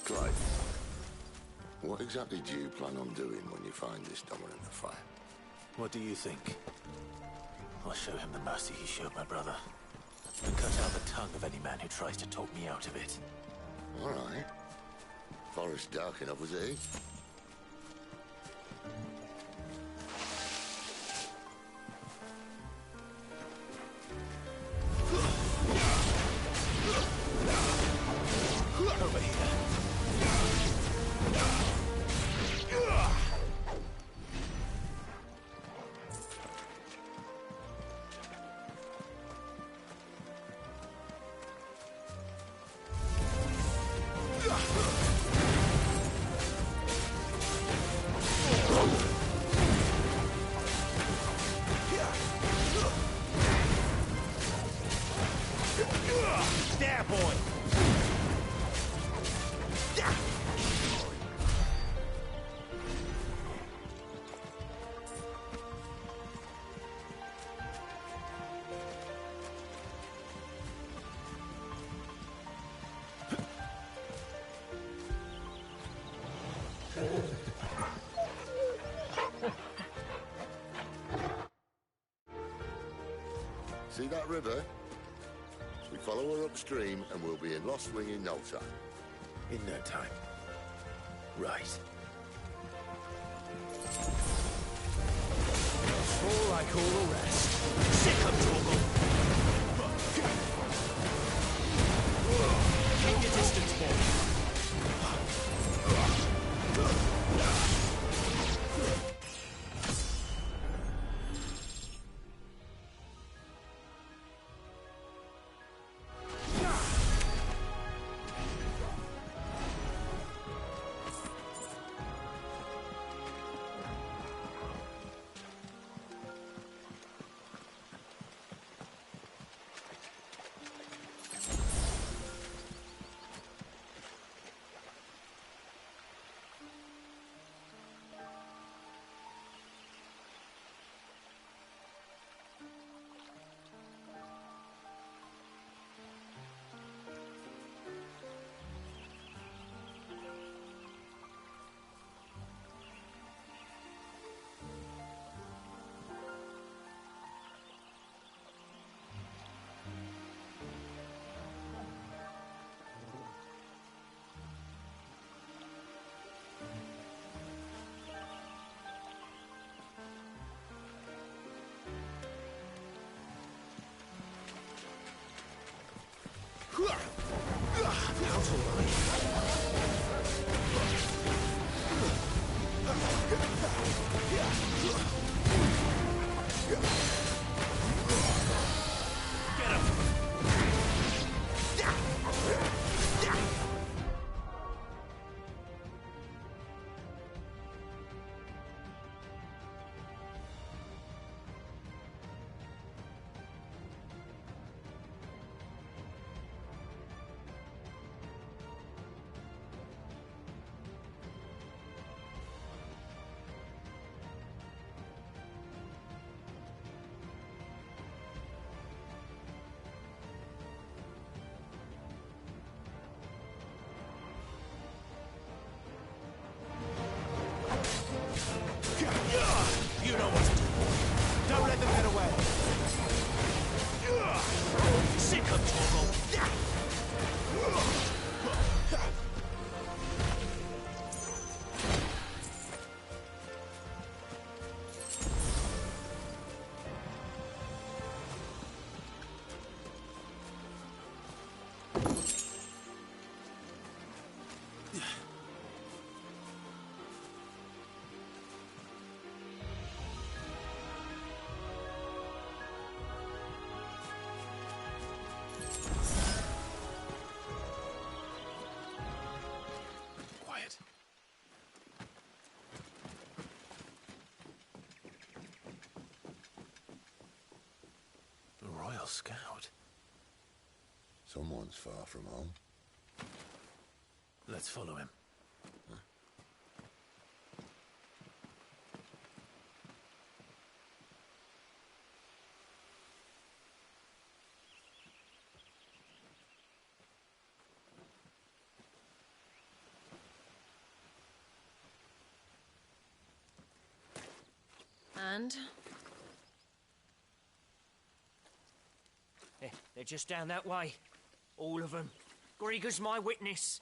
Clive, what exactly do you plan on doing when you find this dominant of fire? What do you think? I'll show him the mercy he showed my brother. And cut out the tongue of any man who tries to talk me out of it. All right. Forest dark enough, was it? Over here. There, boy! See that river? We follow her upstream and we'll be in Lost Wing in no time. In no time. Right. All like all the rest. Sick of Torgal! Keep your distance, boy. You know what to do. Don't let them get away. Sick of Torgal. Scout. Someone's far from home. Let's follow him. understand. They're just down that way. All of them. Grieger's my witness.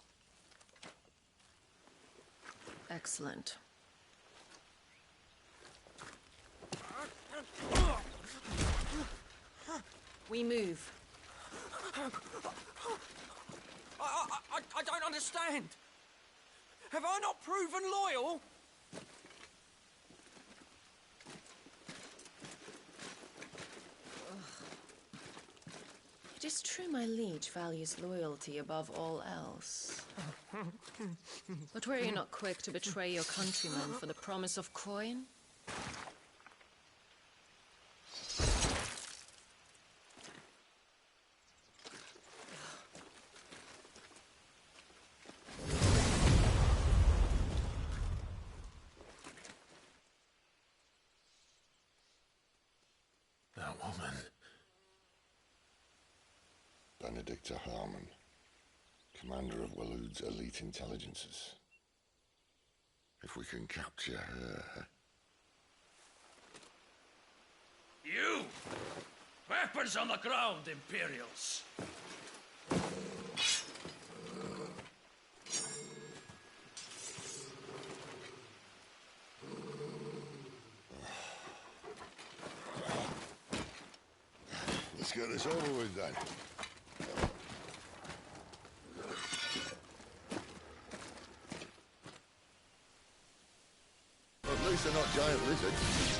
Excellent. We move. I don't understand. Have I not proven loyal? It is true my liege values loyalty above all else. But were you not quick to betray your countrymen for the promise of coin? That woman. Benedicta Harmon, commander of Waloed's elite intelligences. If we can capture her... You! Weapons on the ground, Imperials! Let's get this over with then. At least they're not giant lizards.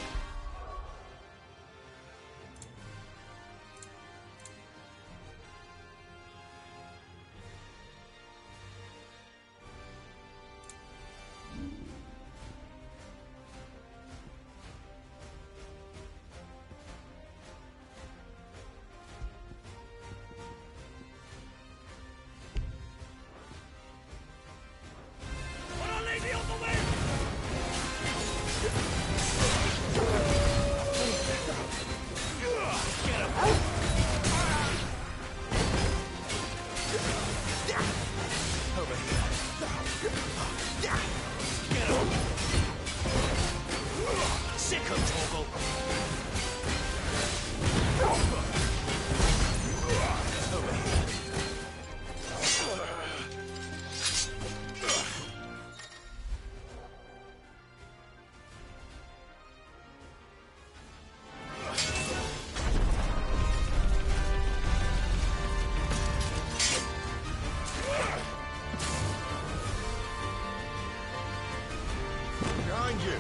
Behind you!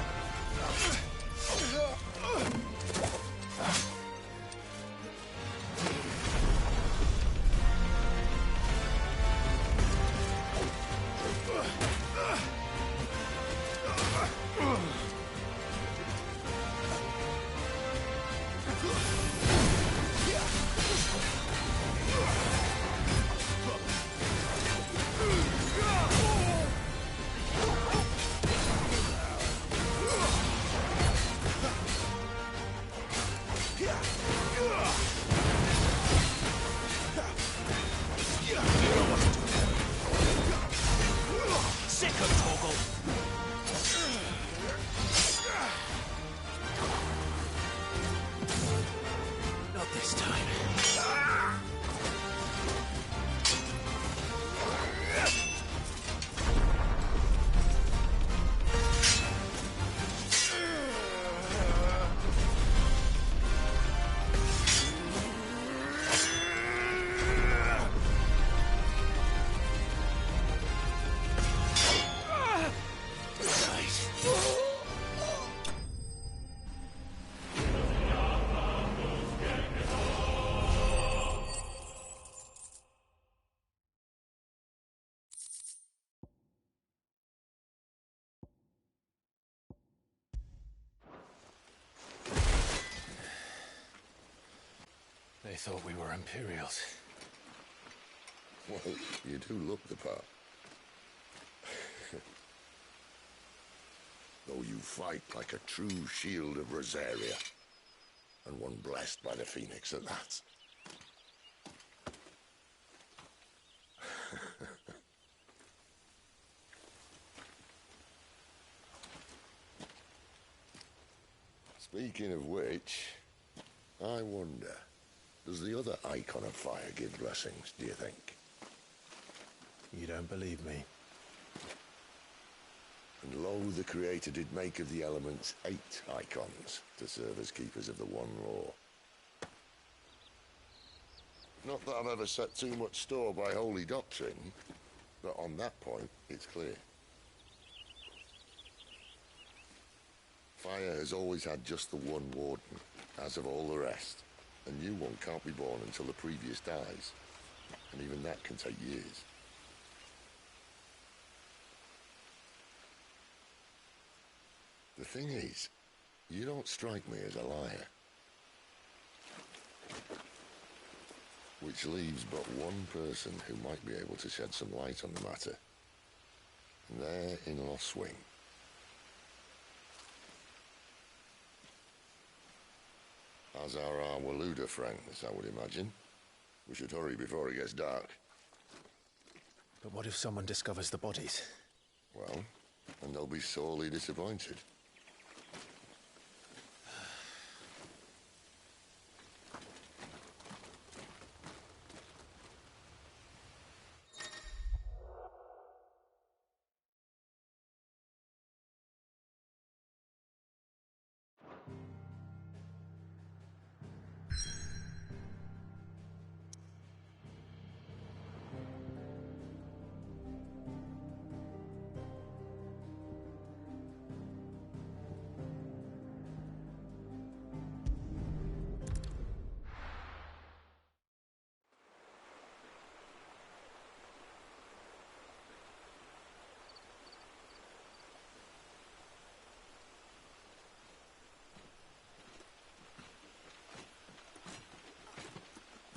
They thought we were Imperials. Well, you do look the part. Though you fight like a true shield of Rosaria. And one blessed by the Phoenix at that. Speaking of which, I wonder, does the other icon of fire give blessings, do you think? You don't believe me? And lo, the Creator did make of the elements 8 icons to serve as keepers of the one law. Not that I've ever set too much store by holy doctrine, but on that point, it's clear. Fire has always had just the one warden, as of all the rest. A new one can't be born until the previous dies, and even that can take years. The thing is, you don't strike me as a liar. Which leaves but one person who might be able to shed some light on the matter. And they're in Lostwing. As are our Waluda friends, I would imagine. We should hurry before it gets dark. But what if someone discovers the bodies? Well, and they'll be sorely disappointed.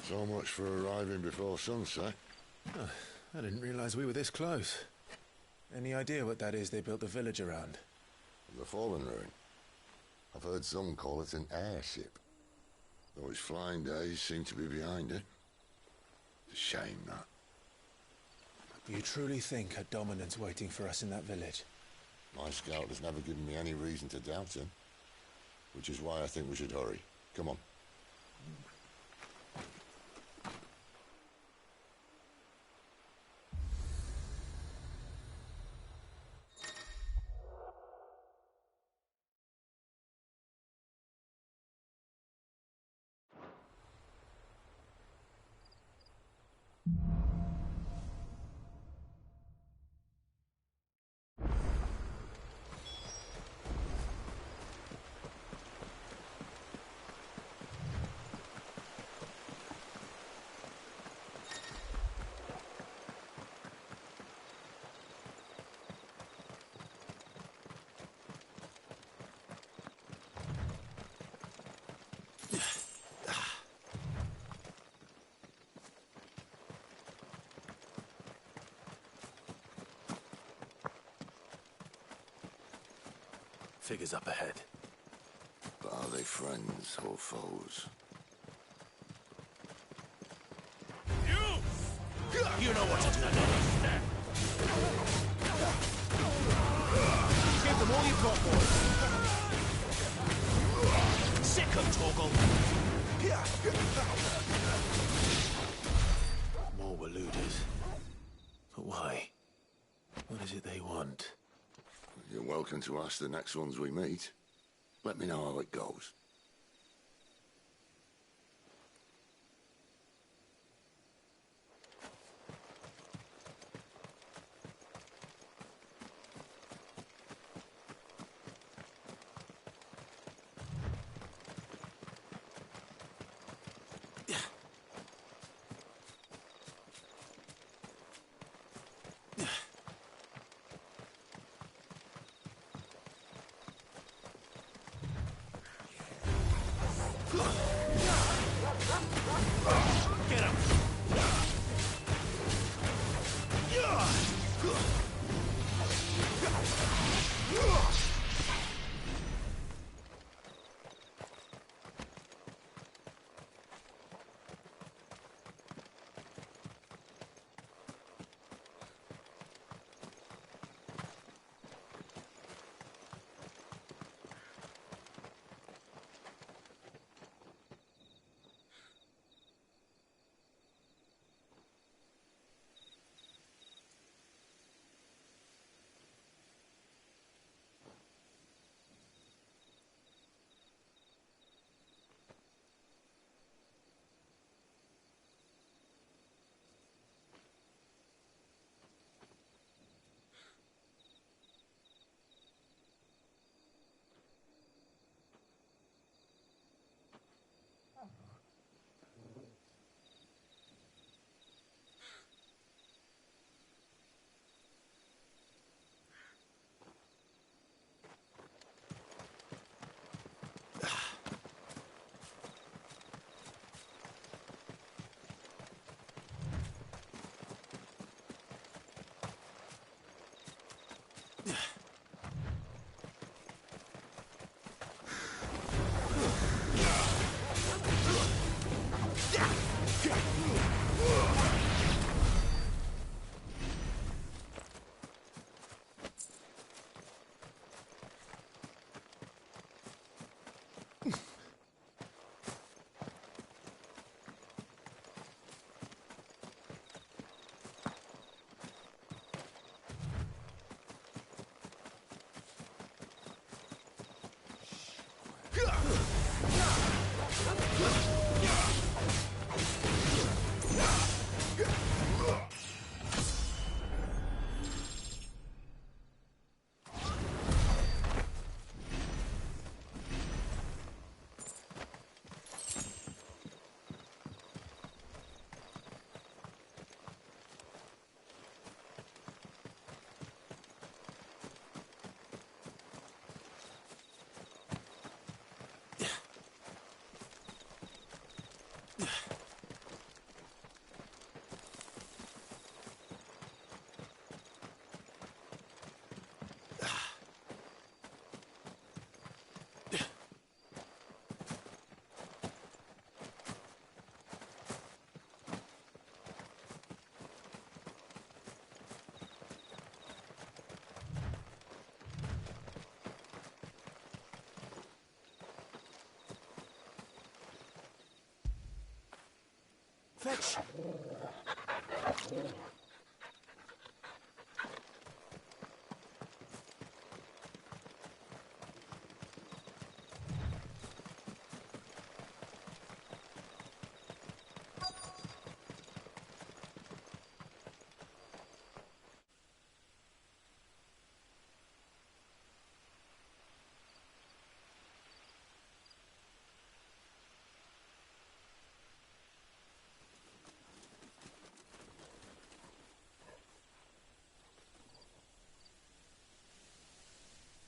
So much for arriving before sunset. Oh, I didn't realize we were this close. Any idea what that is they built the village around? The Fallen Ruin. I've heard some call it an airship. Though its flying days seem to be behind it. It's a shame, that. You truly think a dominant's waiting for us in that village? My scout has never given me any reason to doubt him. Which is why I think we should hurry. Come on. Figures up ahead. But are they friends or foes? You know what to do. Give them all you've got, boys. Sick of Torgal. More Waludas. But why? What is it they want? You're welcome to ask the next ones we meet. Let me know how it goes. Fetch!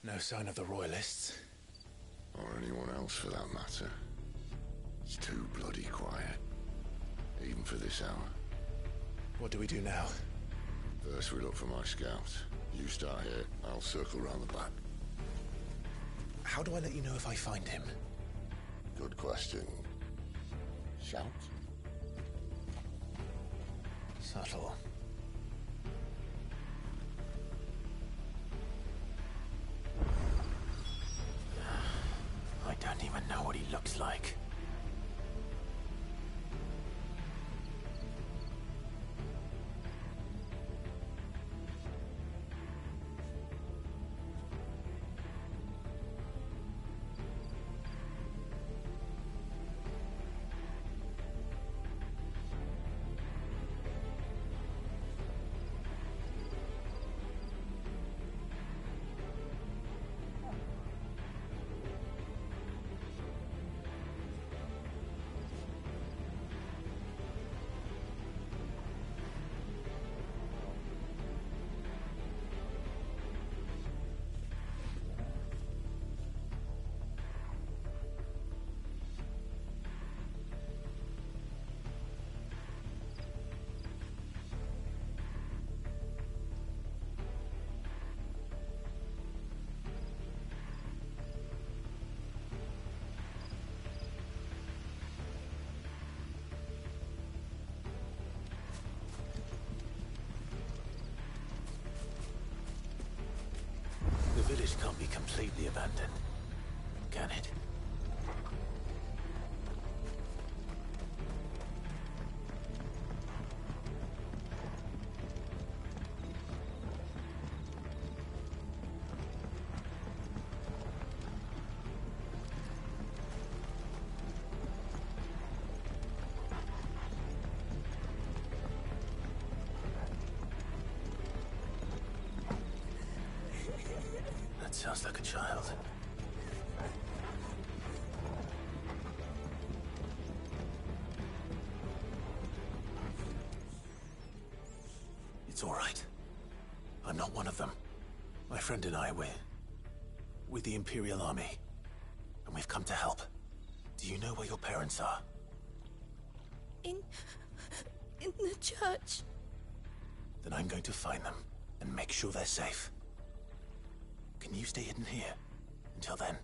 No sign of the Royalists. Or anyone else for that matter. It's too bloody quiet. Even for this hour. What do we do now? First we look for my scouts. You start here, I'll circle round the back. How do I let you know if I find him? Good question. Shout? Subtle. I don't even know what he looks like. The village can't be completely abandoned, can it? That sounds like a child. It's all right. I'm not one of them. My friend and I, we're with the Imperial Army. And we've come to help. Do you know where your parents are? In the church. Then I'm going to find them and make sure they're safe. Can you stay hidden here until then?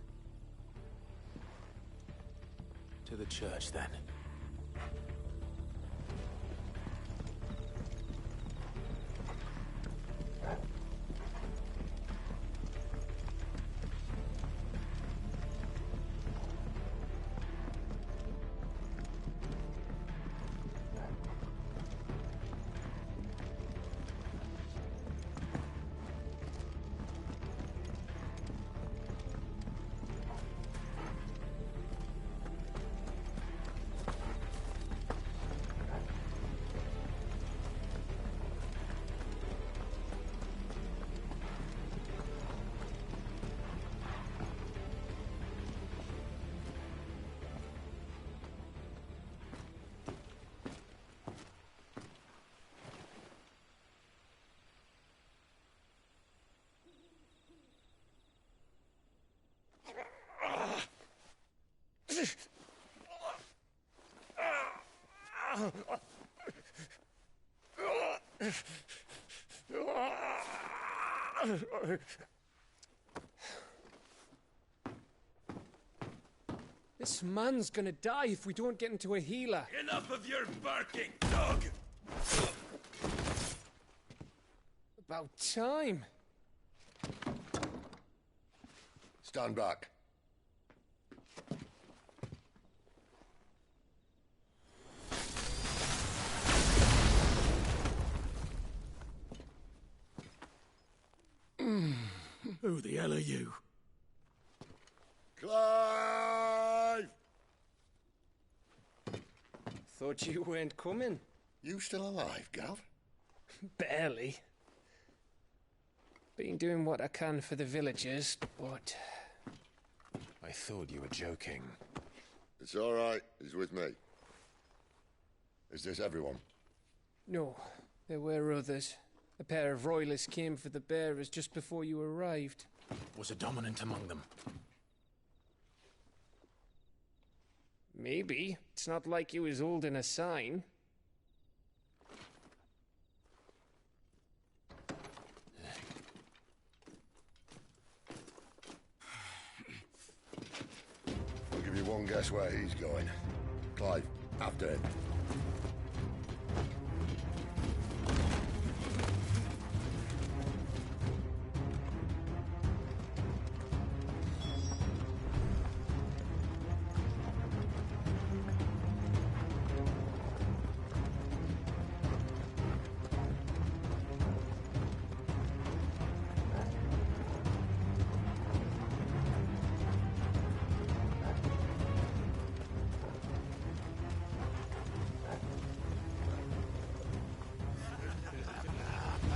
To the church, then. This man's gonna die if we don't get into a healer. Enough of your barking, dog! About time. Stand back. Who the hell are you? Clive! Thought you weren't coming. You still alive, Gav? Barely. Been doing what I can for the villagers, but... I thought you were joking. It's all right. He's with me. Is this everyone? No, there were others. A pair of royalists came for the bearers just before you arrived. Was a dominant among them? Maybe. It's not like he was holding a sign. I'll give you one guess where he's going. Clive, after him.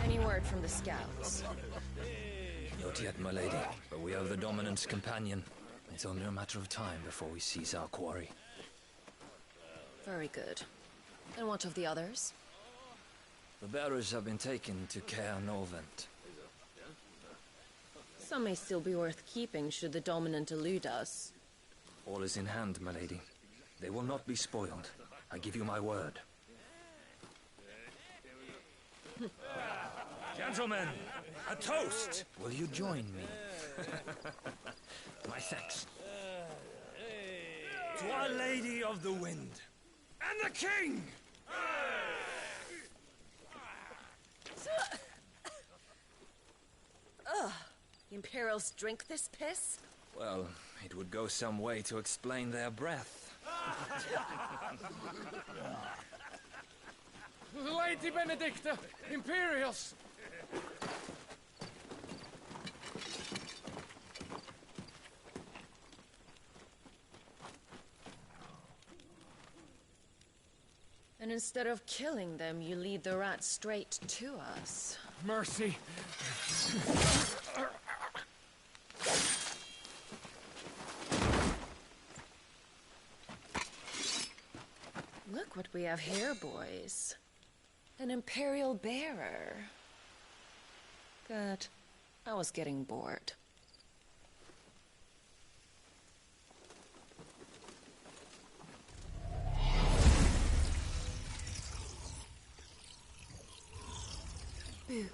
Any word from the scouts? Not yet, my lady, but we have the Dominant's companion. It's only a matter of time before we seize our quarry. Very good. And what of the others? The bearers have been taken to Caer Novent. Some may still be worth keeping should the Dominant elude us. All is in hand, my lady. They will not be spoiled. I give you my word. Gentlemen, a toast! Will you join me? My thanks. To Our Lady of the Wind. And the King! The Imperials drink this piss? Well, it would go some way to explain their breath. Lady Benedicta! Imperials! And instead of killing them, you lead the rats straight to us. Mercy! Look what we have here, boys. An Imperial bearer. Good. I was getting bored. Boo.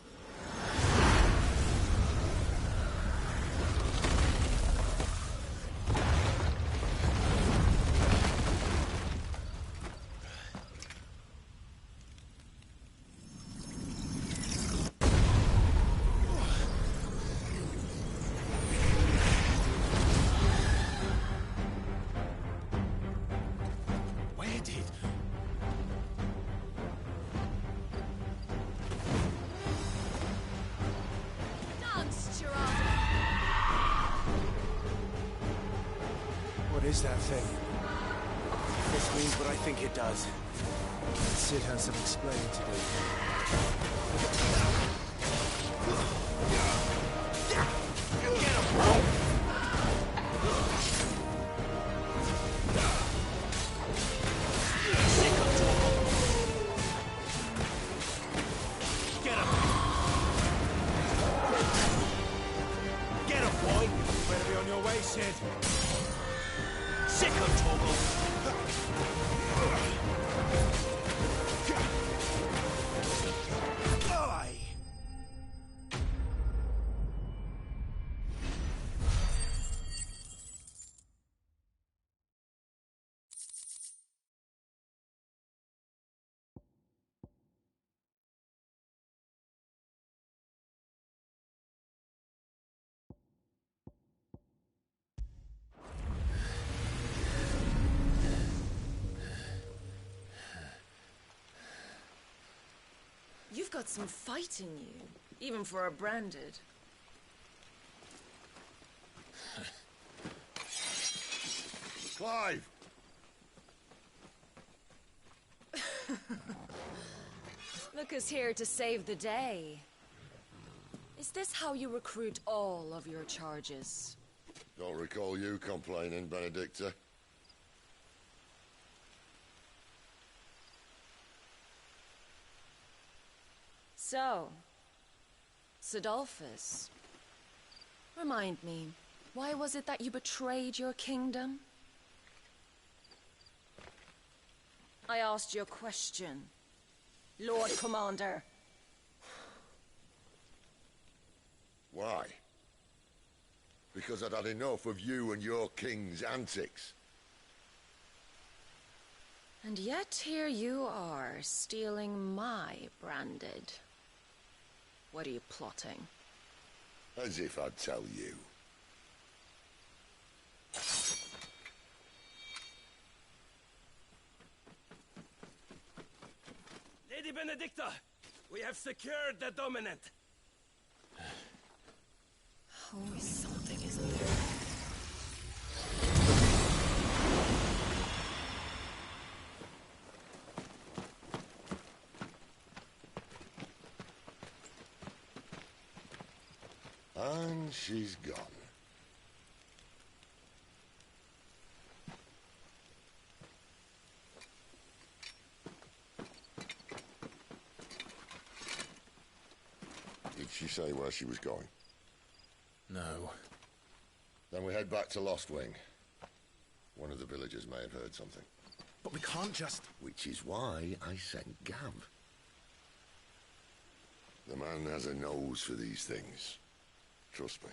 Where did... What is that thing? This means what I think it does. Sid has some explaining to do. Get him, boy! Better be on your way, Sid. Sick of Torgal! You've got some fight in you, even for a branded. Clive! Look who's here to save the day. Is this how you recruit all of your charges? Don't recall you complaining, Benedicta. So, Sidolphus, remind me, why was it that you betrayed your kingdom? I asked you a question, Lord Commander. Why? Because I'd had enough of you and your king's antics. And yet here you are, stealing my branded. What are you plotting? As if I'd tell you. Lady Benedicta, we have secured the Dominant. Always something, isn't there? And she's gone. Did she say where she was going? No. Then we head back to Lost Wing. One of the villagers may have heard something. But we can't just... Which is why I sent Gav. The man has a nose for these things. Trust me.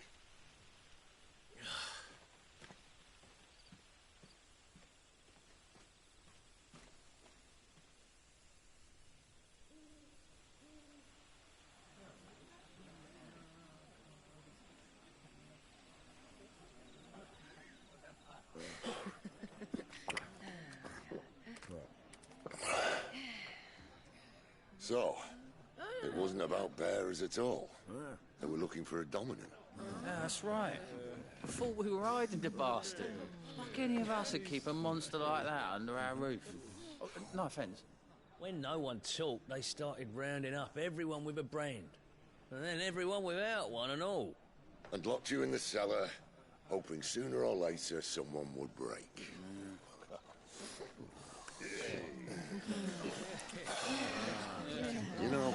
So, it wasn't about bearers at all. They were looking for a dominant. Yeah, that's right. I thought we were hiding the bastard. Like any of us would keep a monster like that under our roof. Oh, no offence. When no one talked, they started rounding up everyone with a brand. And then everyone without one and all. And locked you in the cellar, hoping sooner or later someone would break. You know,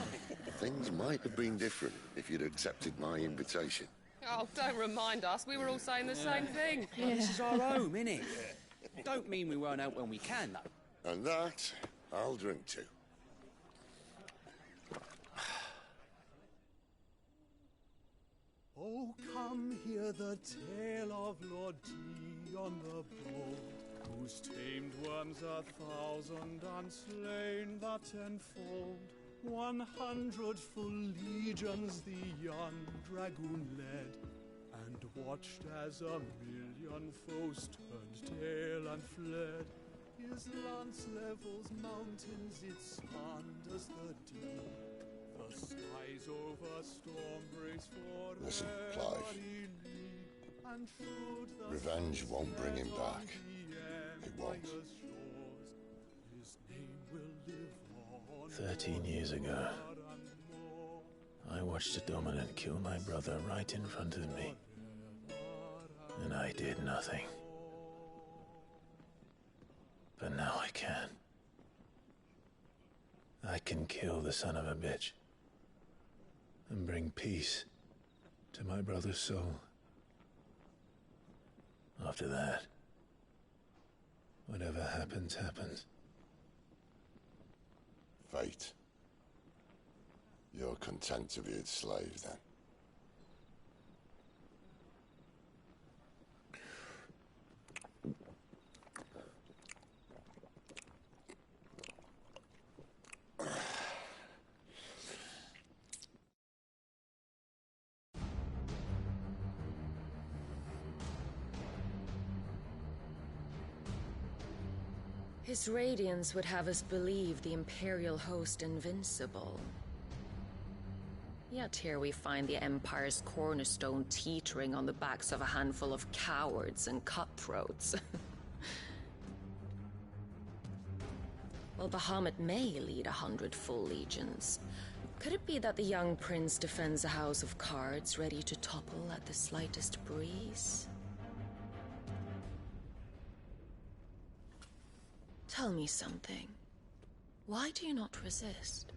things might have been different if you'd accepted my invitation. Oh, don't remind us. We were all saying the same thing. This is our home, innit? Don't mean we won't out when we can, though. And that, I'll drink to. Oh, come hear the tale of Lord Dion the Bold, who's tamed worms 1,000 and slain the 10-fold. 100 full legions the young dragoon led, and watched as 1,000,000 foes turned tail and fled. His lance levels mountains, it slanders the deep. The skies over storm breaks for Listen, Clive. and should the Revenge won't bring him back. It won't. His name will live on 13 years ago, I watched a dominant kill my brother right in front of me. And I did nothing. But now I can. I can kill the son of a bitch. And bring peace to my brother's soul. After that, whatever happens, happens. Fate. You're content to be its slave, then? His radiance would have us believe the Imperial host invincible. Yet here we find the Empire's cornerstone teetering on the backs of a handful of cowards and cutthroats. Well, Bahamut may lead 100 full legions. Could it be that the young prince defends a house of cards ready to topple at the slightest breeze? Tell me something. Why do you not resist?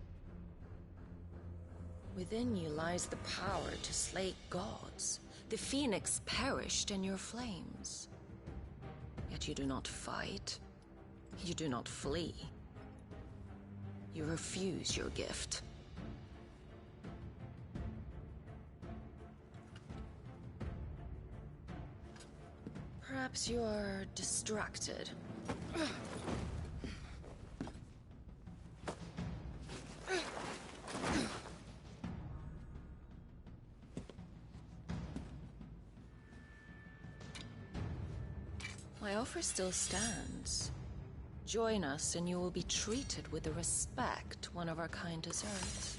Within you lies the power to slay gods. The phoenix perished in your flames. Yet you do not fight. You do not flee. You refuse your gift. Perhaps you are distracted. My offer still stands. Join us and you will be treated with the respect one of our kind deserves.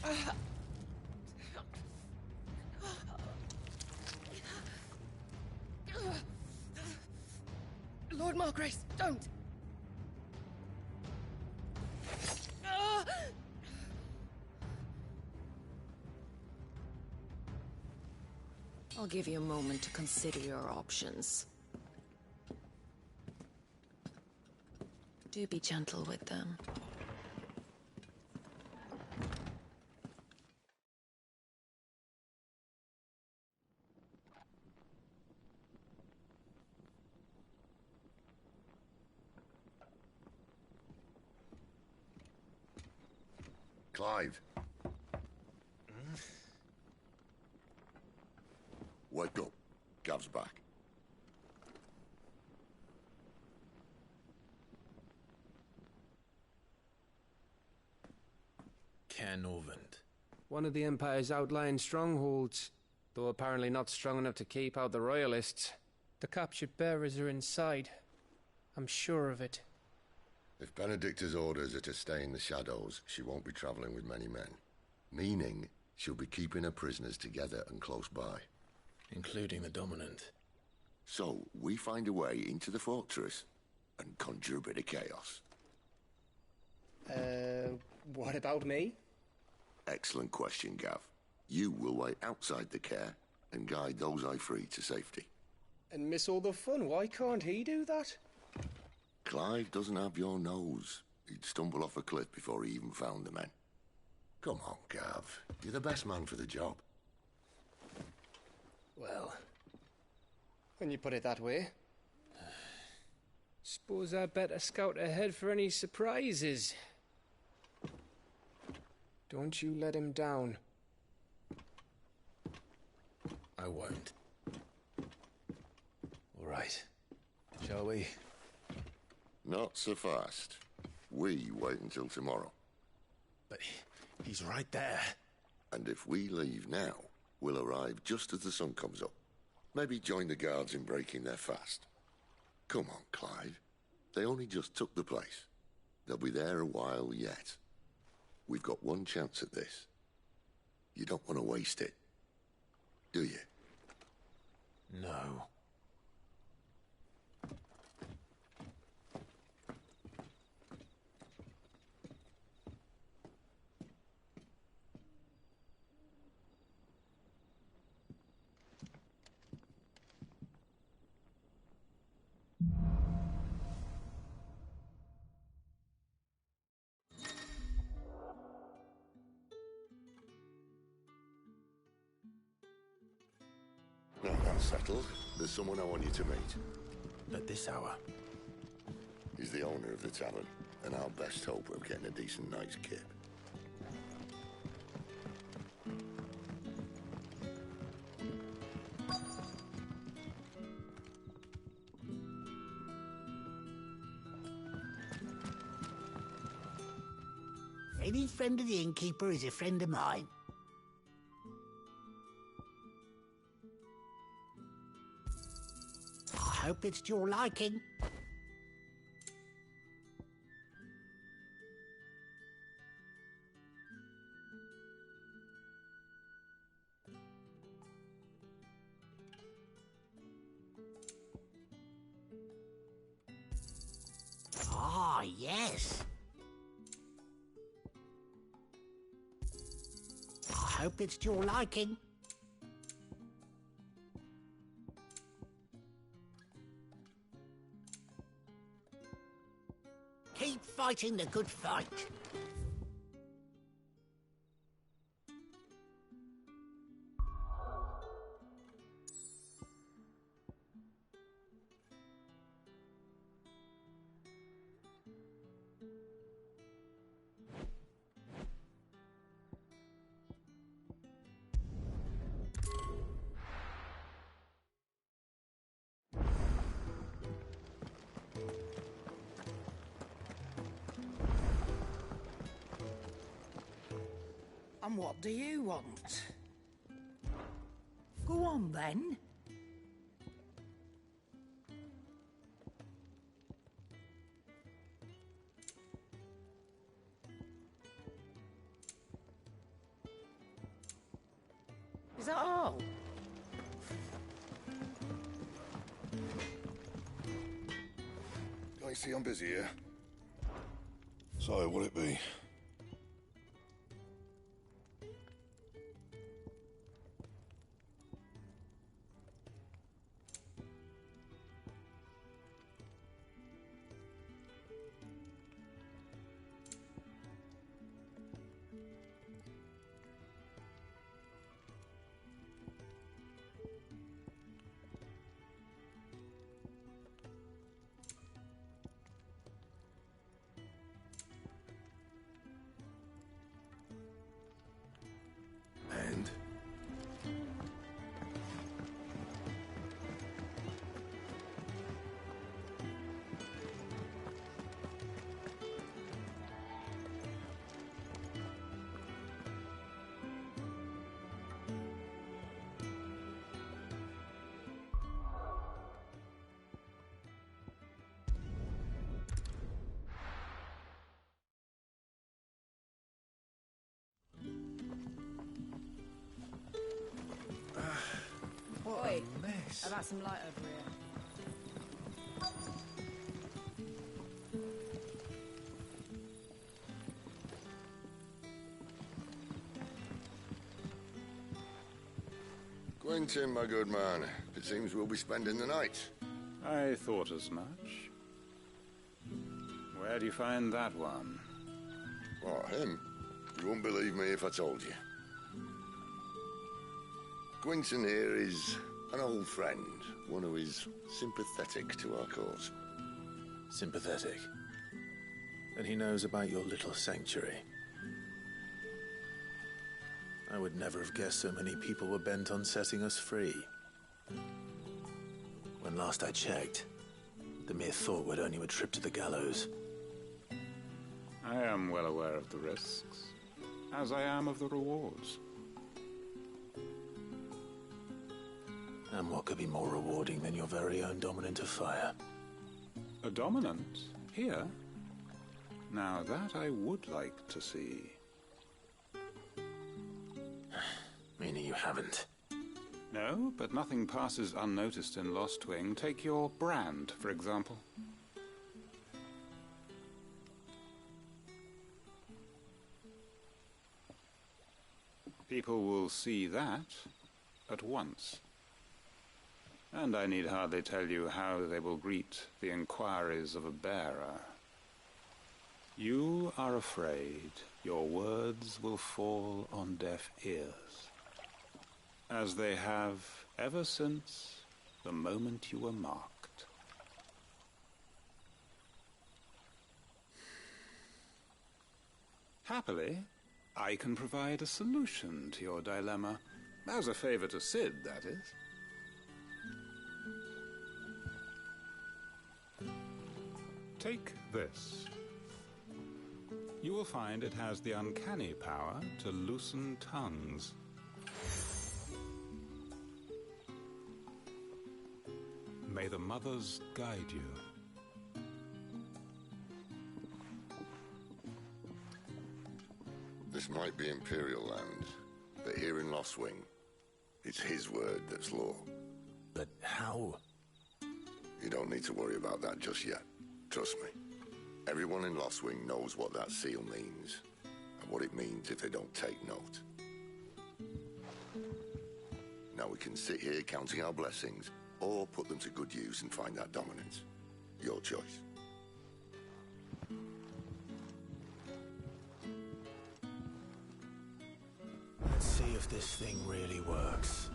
Lord Margrace, don't! I'll give you a moment to consider your options. Do be gentle with them. Clive. Wake up. Gav's back. Caernarvon. One of the Empire's outlying strongholds, though apparently not strong enough to keep out the Royalists. The captured bearers are inside. I'm sure of it. If Benedicta's orders are to stay in the shadows, she won't be traveling with many men. Meaning, she'll be keeping her prisoners together and close by. Including the Dominant. So, we find a way into the fortress and conjure a bit of chaos. What about me? Excellent question, Gav. You will wait outside the care and guide those I free to safety. And miss all the fun. Why can't he do that? Clive doesn't have your nose. He'd stumble off a cliff before he even found the men. Come on, Gav. You're the best man for the job. Well, when you put it that way. Suppose I'd better scout ahead for any surprises. Don't you let him down. I won't. All right. Shall we? Not so fast. We wait until tomorrow. But he's right there. And if we leave now, we'll arrive just as the sun comes up. Maybe join the guards in breaking their fast. Come on, Clive. They only just took the place. They'll be there a while yet. We've got one chance at this. You don't want to waste it, do you? No. Now that's settled. There's someone I want you to meet. At this hour? He's the owner of the tavern, and our best hope of getting a decent night's kip. Any friend of the innkeeper is a friend of mine. I hope it's to your liking. Ah, yes. hope it's to your liking. Keep fighting the good fight. And what do you want? Go on, then. Is that all? I see I'm busy here. So, what'll it be? And? Oi, I've had some light over here. Quentin, my good man. It seems we'll be spending the night. I thought as much. Where do you find that one? What, him? You wouldn't believe me if I told you. Quentin here is an old friend, one who is sympathetic to our cause. Sympathetic. And he knows about your little sanctuary. I would never have guessed so many people were bent on setting us free. When last I checked, the mere thought would earn you a trip to the gallows. I am well aware of the risks, as I am of the rewards. And what could be more rewarding than your very own dominant of fire? A dominant? Here? Now that I would like to see. Meaning you haven't? No, but nothing passes unnoticed in Lostwing. Take your brand, for example. People will see that at once. And I need hardly tell you how they will greet the inquiries of a bearer. You are afraid your words will fall on deaf ears, as they have ever since the moment you were marked. Happily, I can provide a solution to your dilemma, as a favor to Cid, that is. Take this. You will find it has the uncanny power to loosen tongues. May the mothers guide you. This might be Imperial land, but here in Lostwing, it's his word that's law. But how? You don't need to worry about that just yet. Trust me. Everyone in Lostwing knows what that seal means, and what it means if they don't take note. Now we can sit here counting our blessings, or put them to good use and find that dominance. Your choice. Let's see if this thing really works.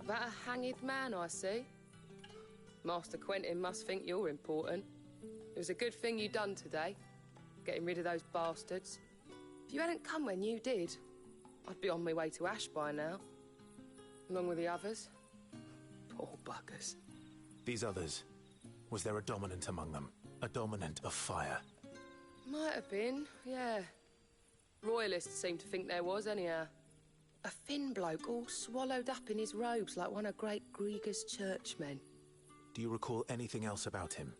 That a hanged man, I see. Master Quentin must think you're important. It was a good thing you done today, getting rid of those bastards. If you hadn't come when you did, I'd be on my way to Ash by now, along with the others. Poor buggers. These others, was there a dominant among them? A dominant of fire? Might have been, yeah. Royalists seem to think there was, anyhow. A thin bloke all swallowed up in his robes like one of great Grieger's churchmen. Do you recall anything else about him?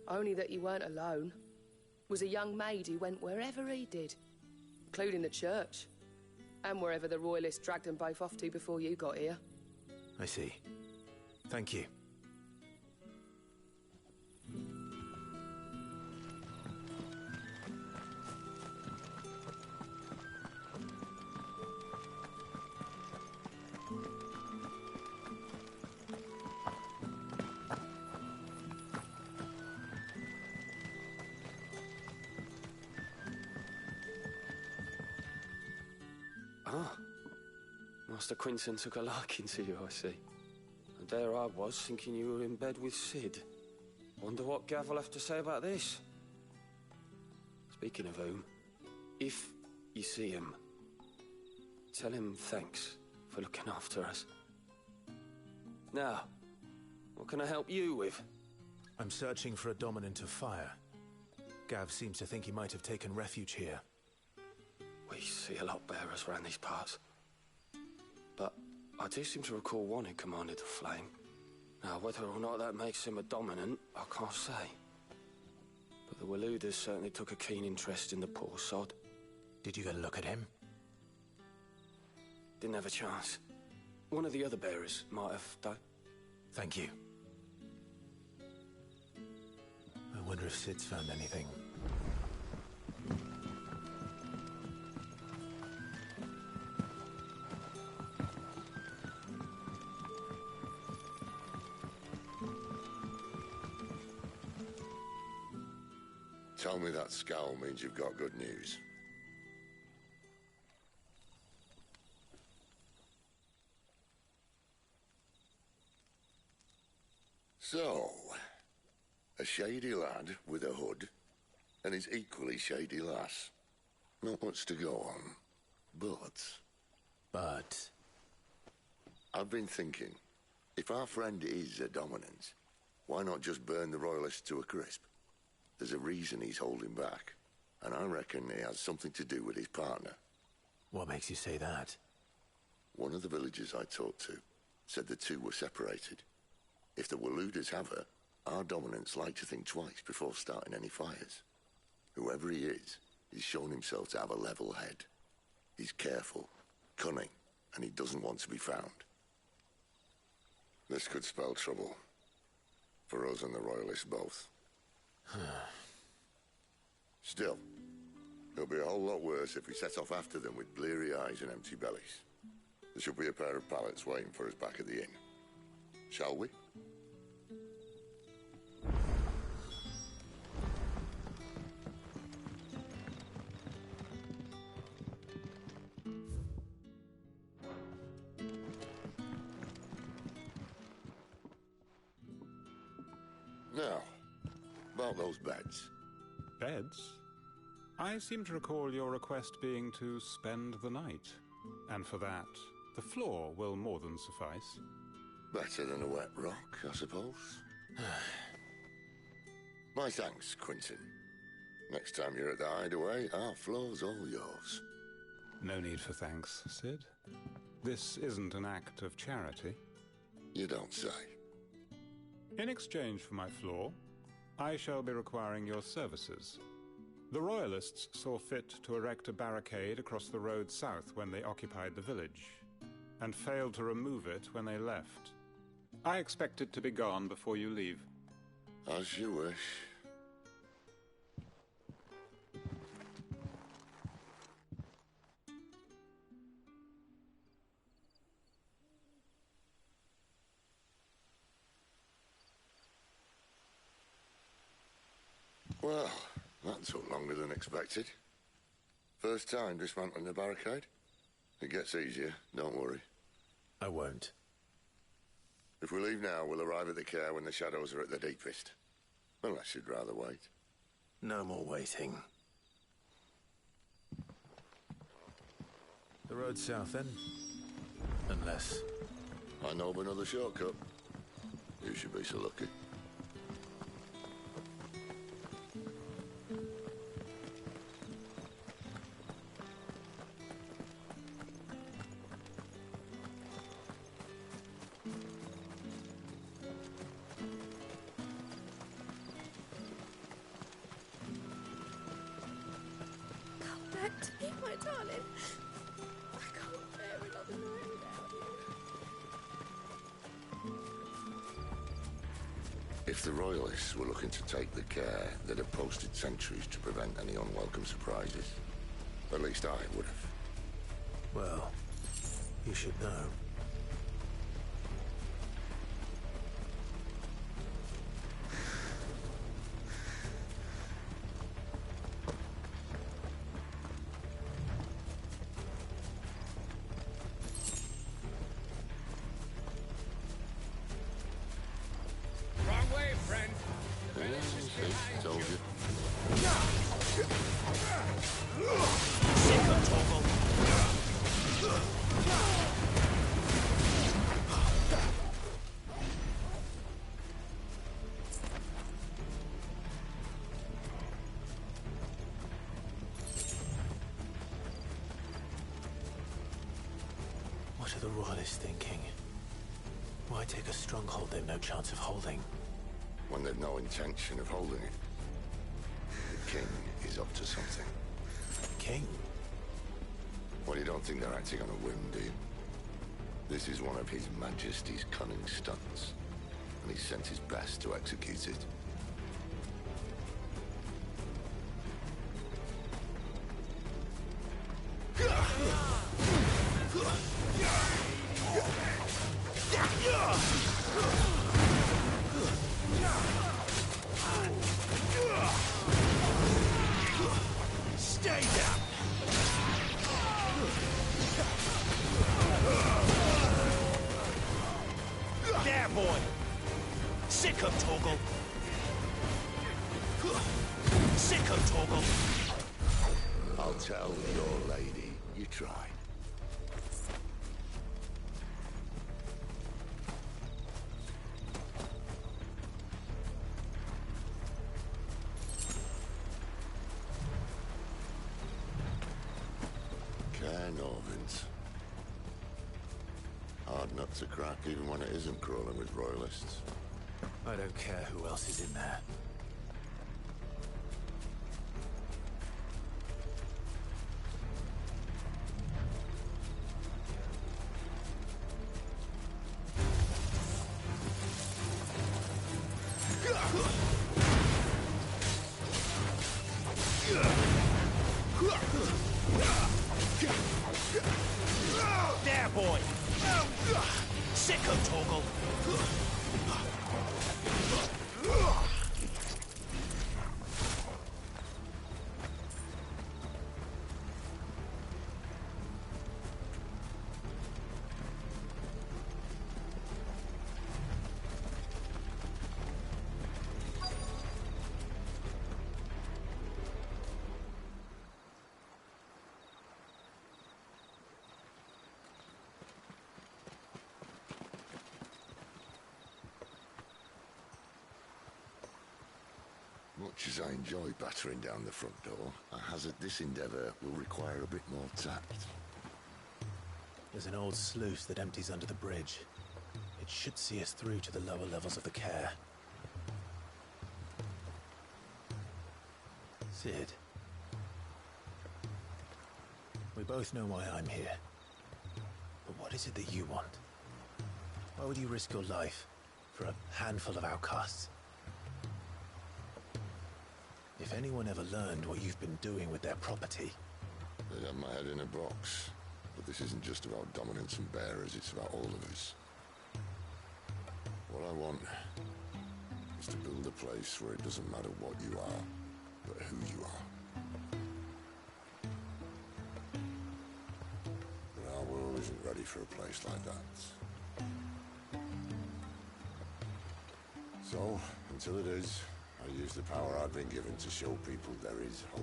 Only that he weren't alone. Was a young maid who went wherever he did, including the church, and wherever the Royalists dragged them both off to before you got here. I see. Thank you. Ah, Master Quentin took a liking to you, I see. And there I was, thinking you were in bed with Cid. Wonder what Gav will have to say about this. Speaking of whom, if you see him, tell him thanks for looking after us. Now, what can I help you with? I'm searching for a dominant of fire. Gav seems to think he might have taken refuge here. We see a lot bearers around these parts. But I do seem to recall one who commanded the flame. Now, whether or not that makes him a dominant, I can't say. But the Waluders certainly took a keen interest in the poor sod. Did you get a look at him? Didn't have a chance. One of the other bearers might have, though. Thank you. I wonder if Cid's found anything. Tell me that scowl means you've got good news. So, a shady lad with a hood, and his equally shady lass. Not much to go on, but... I've been thinking, if our friend is a dominant, why not just burn the Royalists to a crisp? There's a reason he's holding back, and I reckon he has something to do with his partner. What makes you say that? One of the villagers I talked to said the two were separated. If the Waluders have her, our dominants like to think twice before starting any fires. Whoever he is, he's shown himself to have a level head. He's careful, cunning, and he doesn't want to be found. This could spell trouble. For us and the Royalists both. Still, it'll be a whole lot worse if we set off after them with bleary eyes and empty bellies. There should be a pair of pallets waiting for us back at the inn. Shall we? Now, about those beds. Beds? I seem to recall your request being to spend the night. And for that, the floor will more than suffice. Better than a wet rock, I suppose. My thanks, Quentin. Next time you're at the Hideaway, our floor's all yours. No need for thanks, Cid. This isn't an act of charity. You don't say. In exchange for my floor, I shall be requiring your services. The Royalists saw fit to erect a barricade across the road south when they occupied the village, and failed to remove it when they left. I expect it to be gone before you leave. As you wish. Well, that took longer than expected. First time dismantling the barricade? It gets easier, don't worry. I won't. If we leave now, we'll arrive at the Care when the shadows are at their deepest. Unless you'd rather wait. No more waiting. The road south, then? Unless... I know of another shortcut. You should be so lucky. Back to me, my darling. I can't bear another night without you. If the Royalists were looking to take the Care, they'd have posted sentries to prevent any unwelcome surprises. At least I would have. Well, you should know. Told you. What are the Royalists thinking? Why take a stronghold they've no chance of holding? When they've no intention of holding it. The King is up to something. King? Well, you don't think they're acting on a whim, do you? This is one of His Majesty's cunning stunts, and he's sent his best to execute it. Stay down! There, boy! Sick of Torgal! Sick of Torgal! I'll tell your lady you tried. Care Norvins. Hard nut to crack even when it isn't crawling with Royalists. I don't care who else is in there. There, boy! Sick of Torgal! Much as I enjoy battering down the front door, I hazard this endeavour will require a bit more tact. There's an old sluice that empties under the bridge. It should see us through to the lower levels of the care. Cid. We both know why I'm here. But what is it that you want? Why would you risk your life for a handful of outcasts? If anyone ever learned what you've been doing with their property... They'd have my head in a box. But this isn't just about dominance and bearers, it's about all of us. What I want is to build a place where it doesn't matter what you are, but who you are. But our world isn't ready for a place like that. So, until it is, I use the power I've been given to show people there is hope.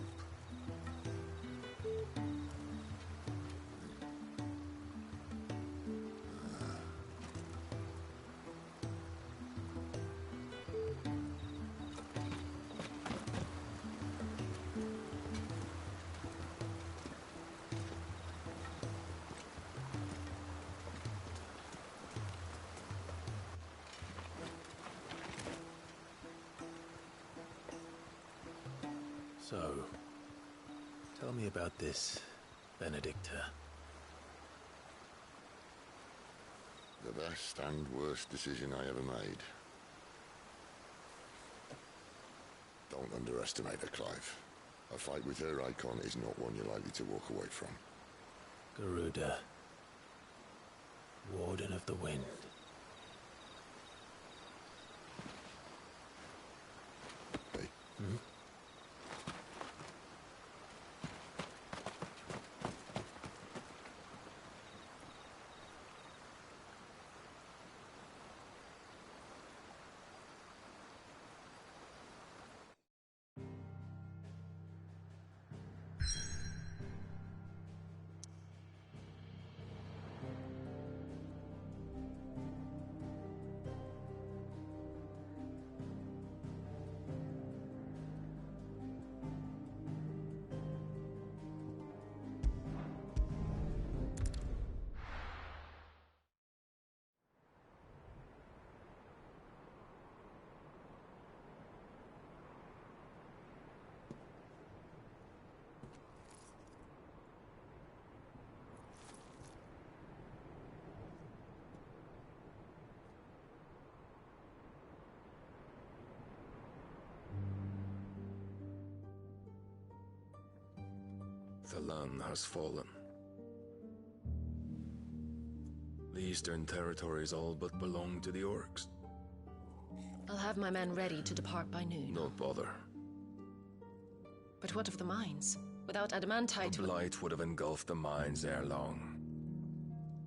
So, tell me about this, Benedicta. The best and worst decision I ever made. Don't underestimate her, Clive. A fight with her icon is not one you're likely to walk away from. Garuda. Warden of the Wind. Hey. Hmm? The land has fallen. The Eastern Territories all but belong to the orcs. I'll have my men ready to depart by noon. Don't bother. But what of the mines? Without adamantite... The blight would have engulfed the mines ere long.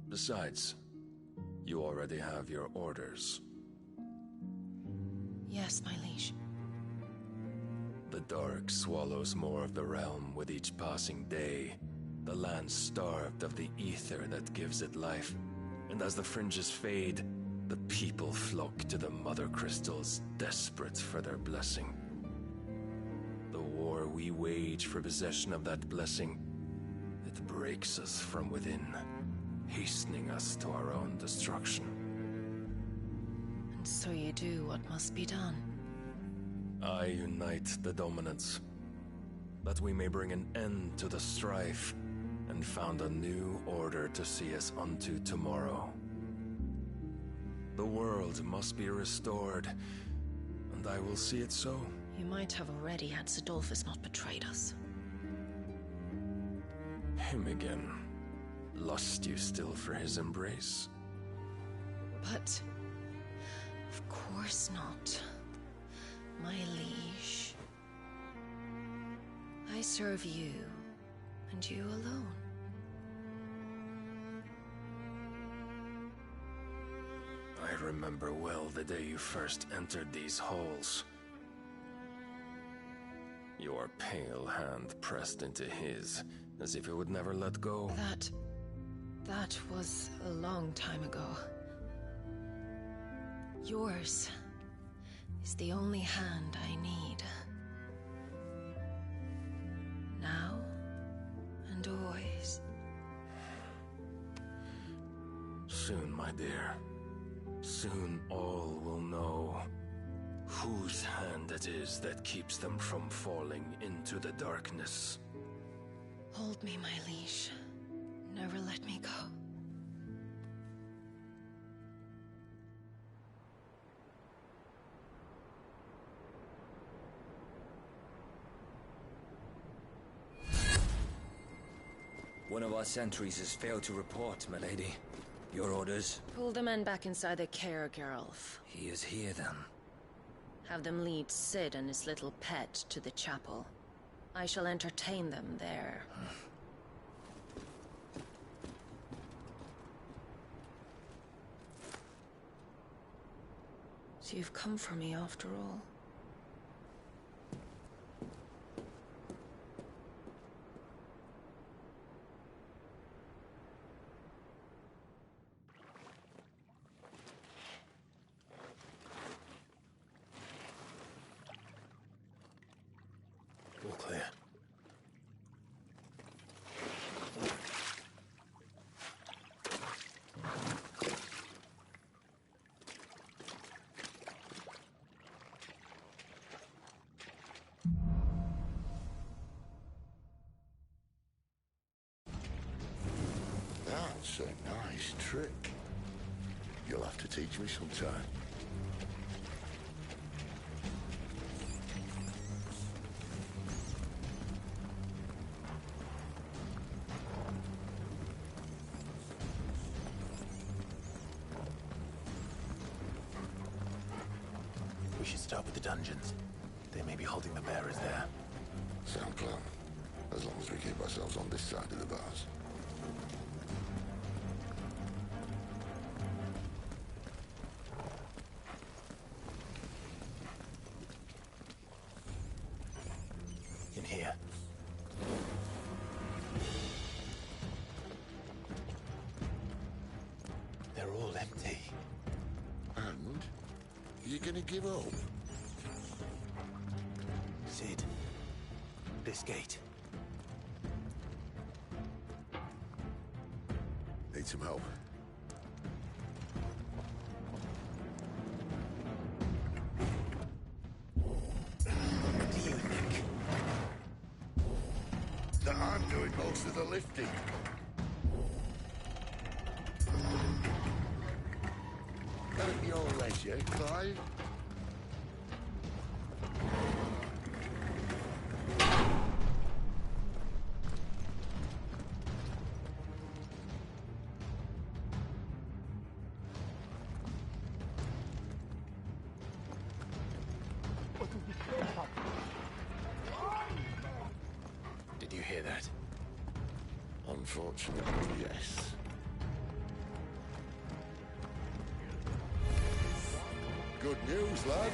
Besides, you already have your orders. Yes, my liege. The dark swallows more of the realm with each passing day. The land starved of the ether that gives it life. And as the fringes fade, the people flock to the mother crystals, desperate for their blessing. The war we wage for possession of that blessing, it breaks us from within, hastening us to our own destruction. And so you do what must be done. I unite the dominants, that we may bring an end to the strife and found a new order to see us unto tomorrow. The world must be restored, and I will see it so. You might have already had Sidolphus not betrayed us. Him again. Lust you still for his embrace? But... of course not. My liege. I serve you, and you alone. I remember well the day you first entered these halls. Your pale hand pressed into his, as if it would never let go. That was a long time ago. Yours is the only hand I need. Now and always. Soon, my dear. Soon all will know whose hand it is that keeps them from falling into the darkness. Hold me, my liege. Never let me go. One of our sentries has failed to report, milady. Your orders? Pull the men back inside the care, Geralf. He is here, then. Have them lead Cid and his little pet to the chapel. I shall entertain them there. So you've come for me after all. All clear. That's a nice trick. You'll have to teach me sometime. We should start with the dungeons. They may be holding the bearers there. Sound plan. As long as we keep ourselves on this side of the bars. In here. They're all empty. And? You gonna give up? Cid. This gate. Need some help? What do you think? That I'm doing most of the lifting. At your leisure, Clive. Did you hear that? Unfortunately, yes. Good news, lad.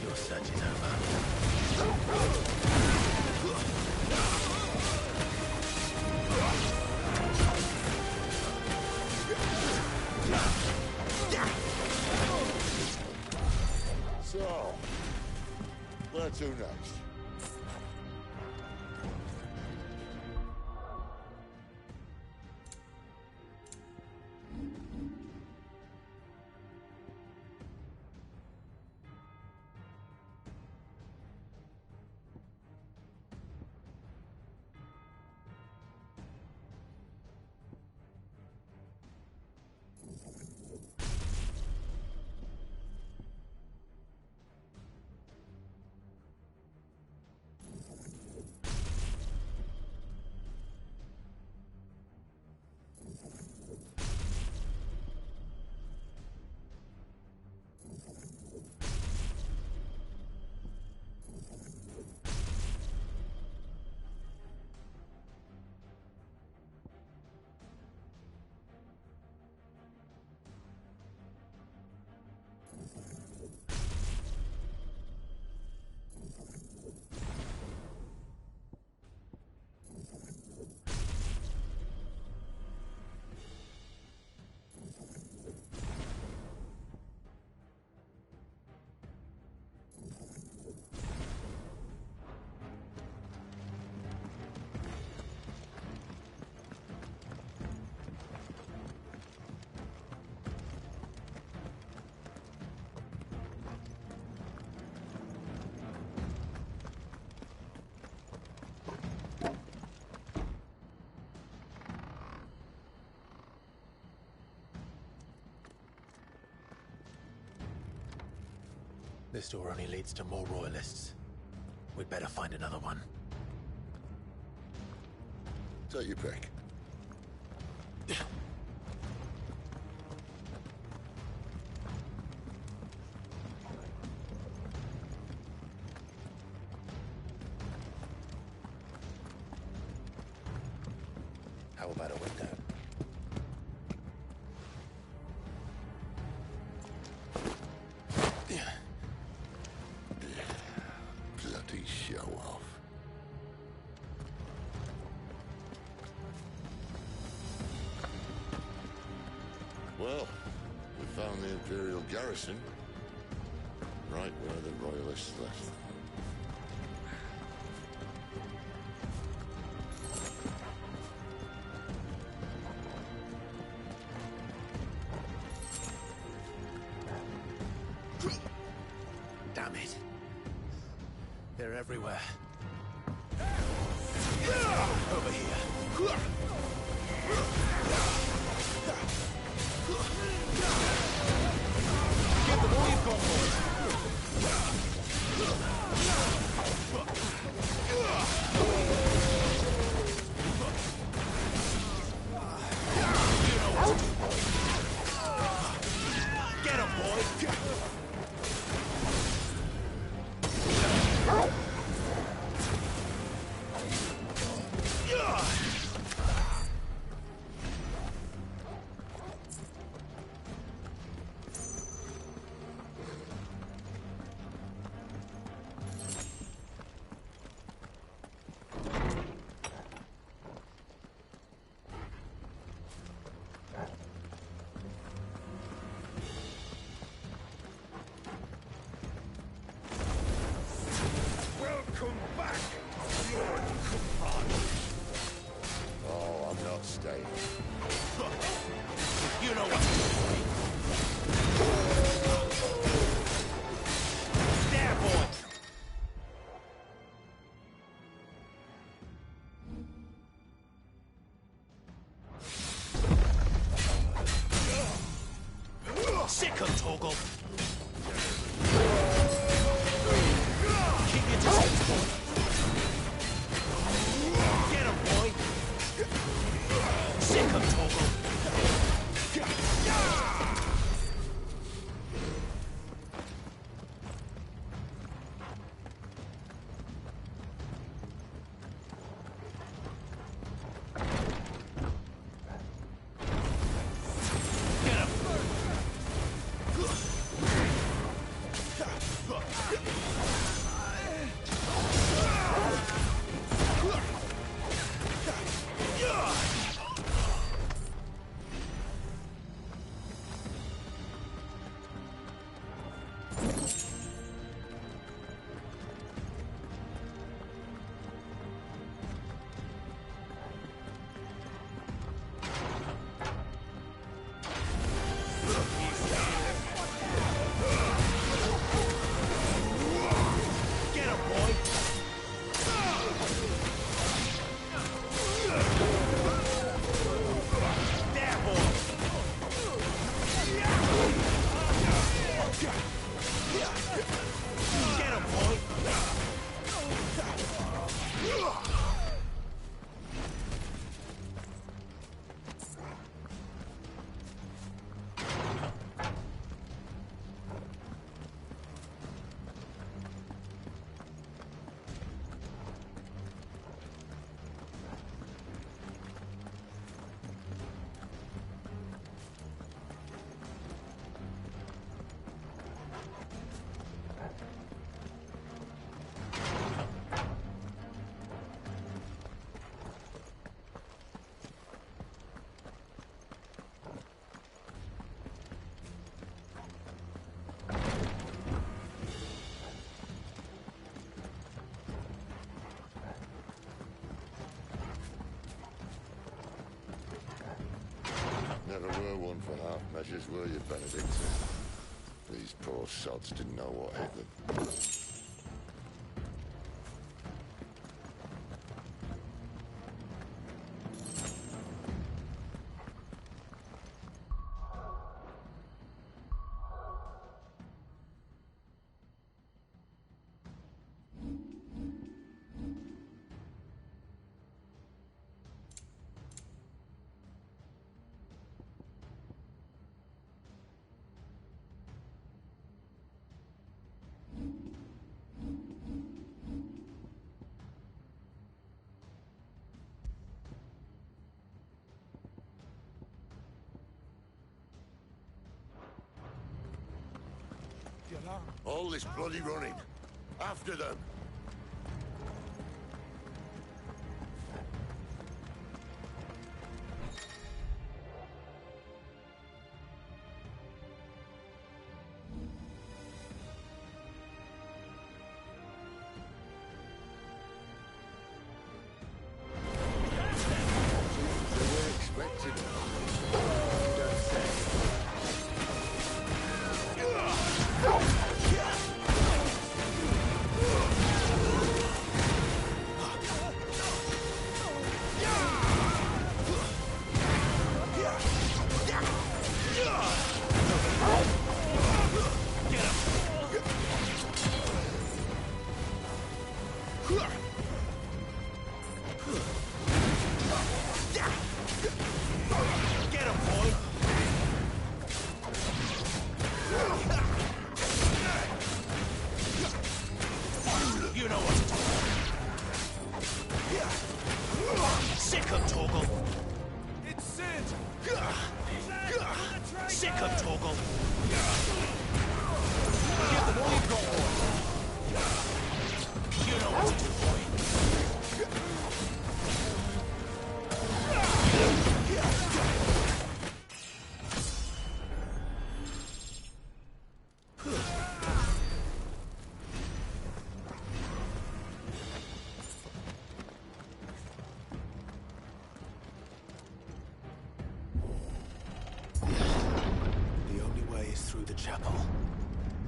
Your search is over. So, where to next? This door only leads to more royalists. We'd better find another one. Take your pick. How about a window? Bloody show off. Well, we found the Imperial garrison. Right where the Royalists left them. Damn it. They're everywhere. Over here. Give them all you've got, Get him, boy! Welcome back, Lord Commander. Oh, I'm not staying. You know what to do. There, boy! Sick of Torgal! Keep your distance, boy! Get him, boy! Sick of Torgal! Never were one for half measures, were you, Benedict? These poor sods didn't know what hit them. All this bloody running. After them.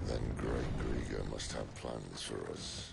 Then Great Grieger must have plans for us.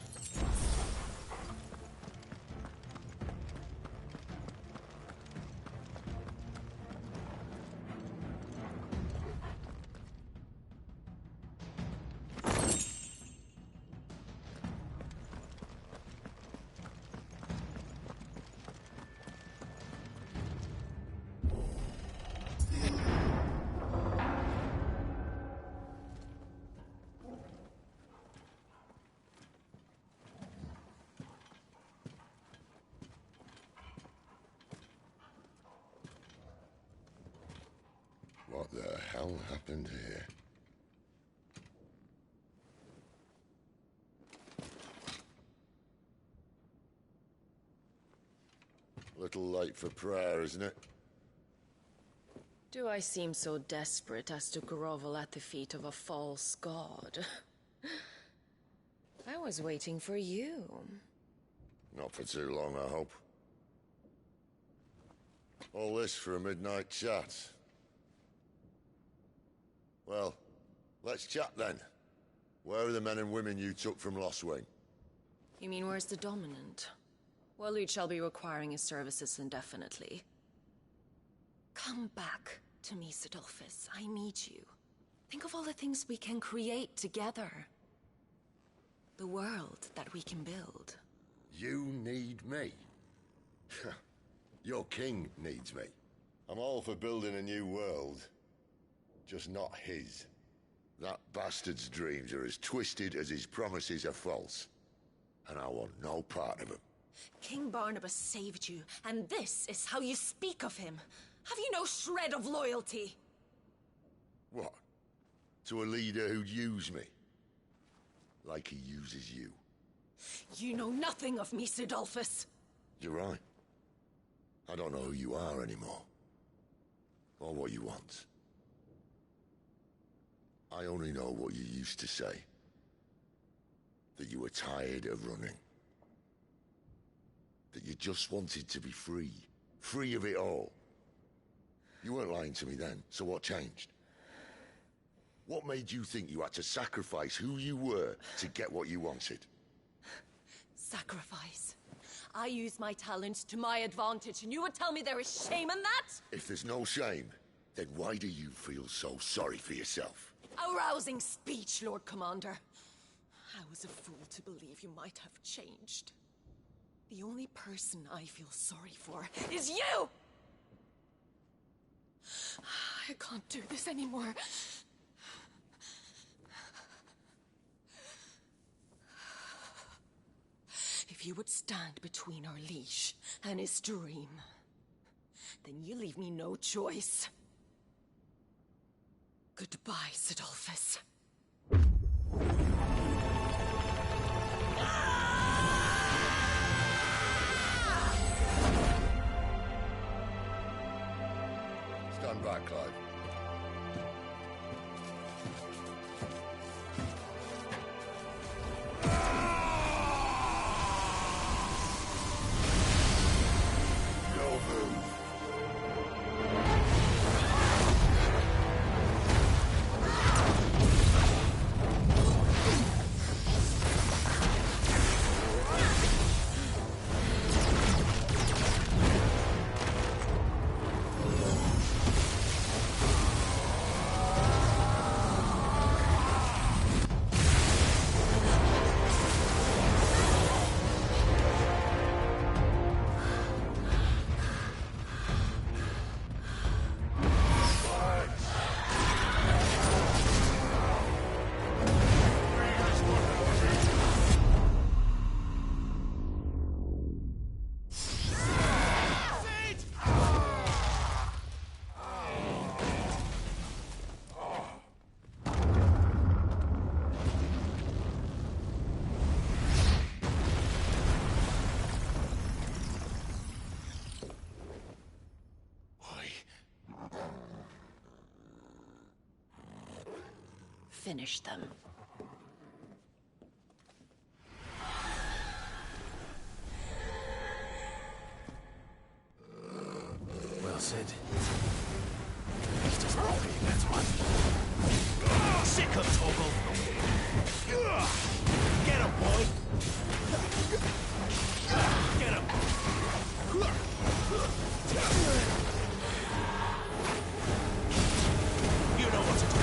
What the hell happened here? Little late for prayer, isn't it? Do I seem so desperate as to grovel at the feet of a false god? I was waiting for you. Not for too long, I hope. All this for a midnight chat. Well, let's chat then. Where are the men and women you took from Lostwing? You mean where's the Dominant? Waloed shall be requiring his services indefinitely. Come back to me, Sidolphus. I need you. Think of all the things we can create together. The world that we can build. You need me? Your king needs me. I'm all for building a new world. Just not his. That bastard's dreams are as twisted as his promises are false. And I want no part of them. King Barnabas saved you, and this is how you speak of him. Have you no shred of loyalty? What? To a leader who'd use me? Like he uses you. You know nothing of me, Sidolphus. You're right. I don't know who you are anymore. Or what you want. I only know what you used to say. That you were tired of running. That you just wanted to be free. Free of it all. You weren't lying to me then, so what changed? What made you think you had to sacrifice who you were to get what you wanted? Sacrifice? I use my talents to my advantage, and you would tell me there is shame in that? If there's no shame, then why do you feel so sorry for yourself? A rousing speech, Lord Commander. I was a fool to believe you might have changed. The only person I feel sorry for is you! I can't do this anymore. If you would stand between our liege and his dream, then you leave me no choice. Goodbye, Sidolphus. back, Clive. Finish them. Well, Sid. He doesn't know you get one. Sick of Torgal! Get him, boy! Get him! You know what to do.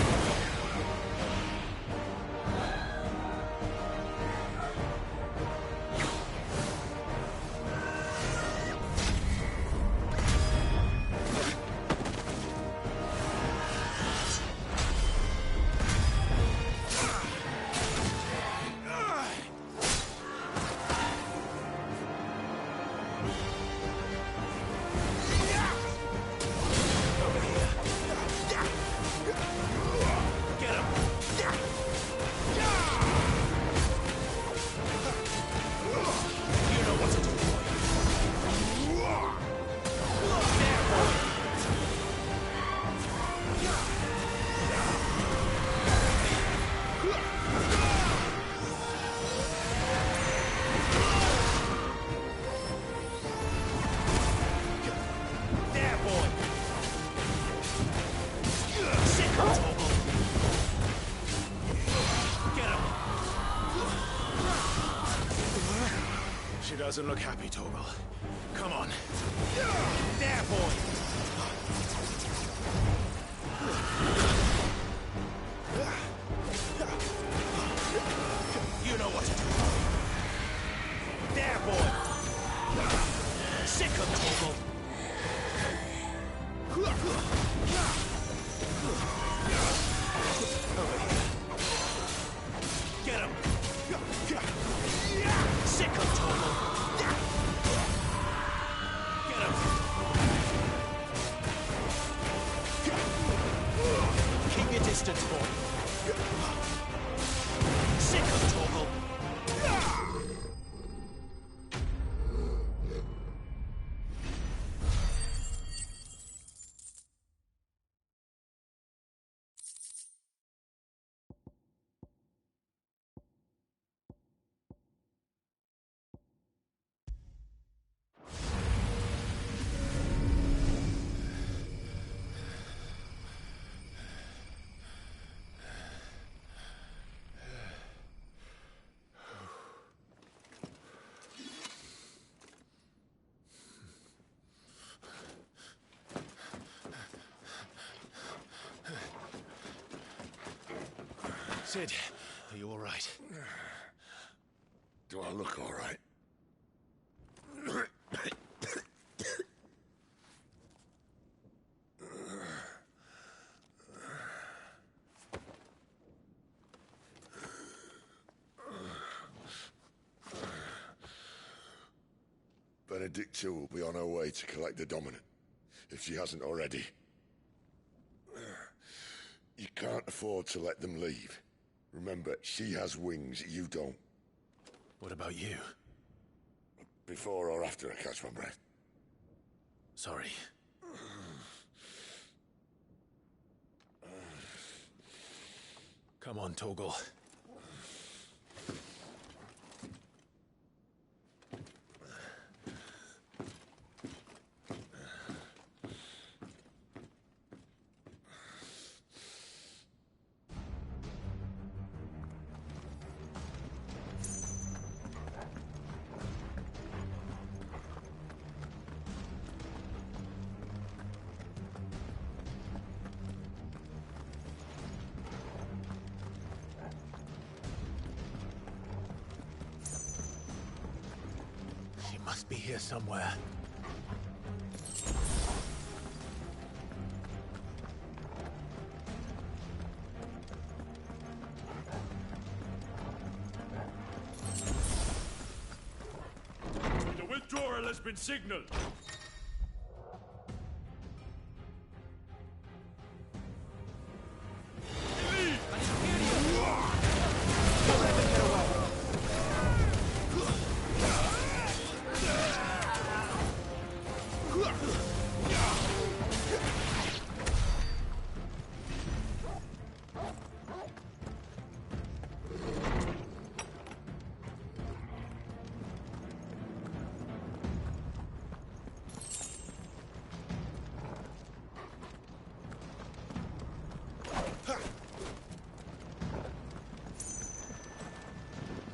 Doesn't look happy, Torgal. Come on. There, boy! You know what to do. There, boy! Sick of Torgal! Over here. Get him! Sick of Torgal! Keep your distance, boy. Sick of Torgal. Sid, are you all right? Do I look all right? Benedicta will be on her way to collect the Dominant, if she hasn't already. You can't afford to let them leave. Remember, she has wings, you don't. What about you? Before or after I catch my breath? Sorry. Come on, Torgal. Must be here somewhere. The withdrawal has been signaled.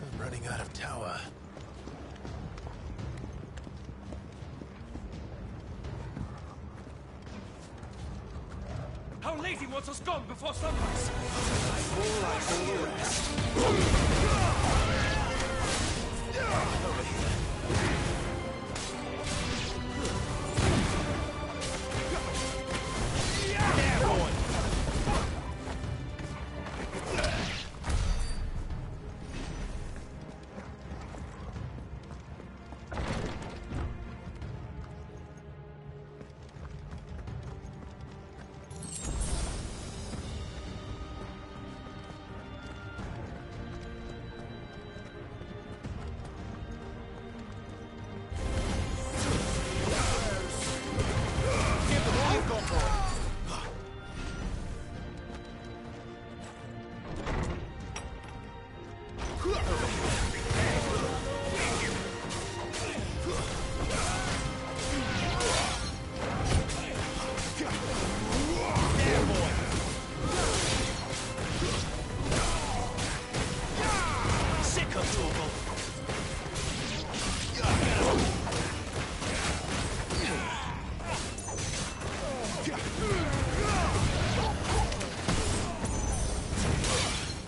I'm running out of tower. How late he wants us gone before sunrise? All like all the rest. Over here. Yeah, boy.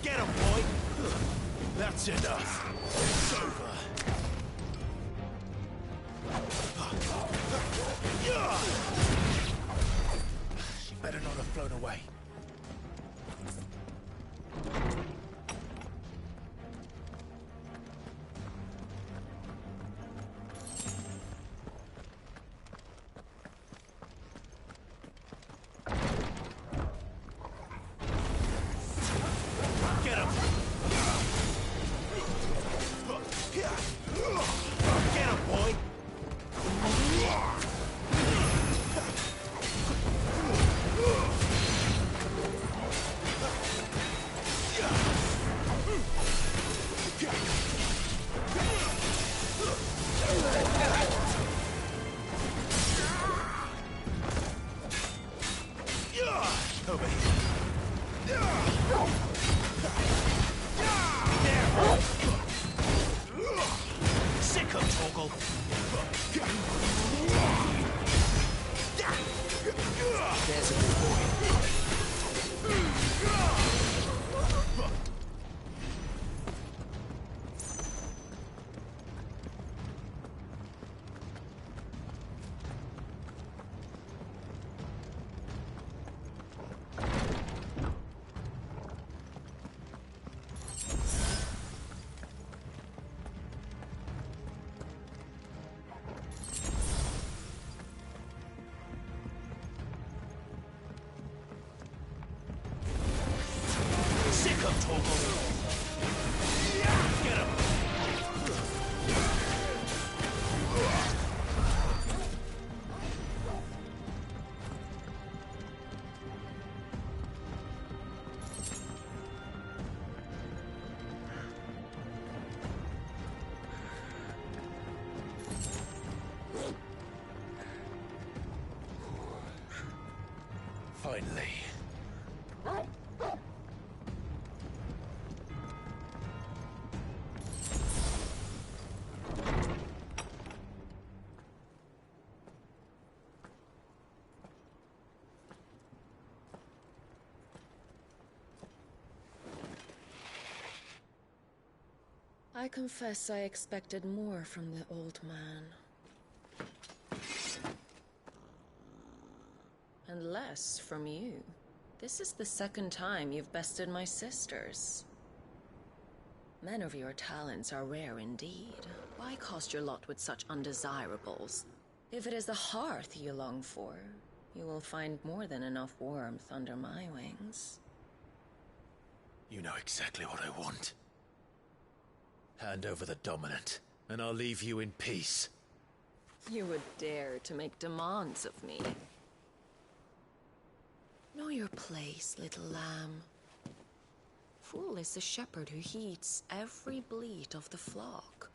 Get him, boy! That's enough. It's over. She better not have flown away. Get him! Get him, boy! Over here. Sick of Torgal. There's a good boy. Finally. I confess I expected more from the old man. And less from you. This is the second time you've bested my sisters. Men of your talents are rare indeed. Why cast your lot with such undesirables? If it is the hearth you long for, you will find more than enough warmth under my wings. You know exactly what I want. Hand over the dominant, and I'll leave you in peace. You would dare to make demands of me. Know your place, little lamb. Fool is the shepherd who heeds every bleat of the flock.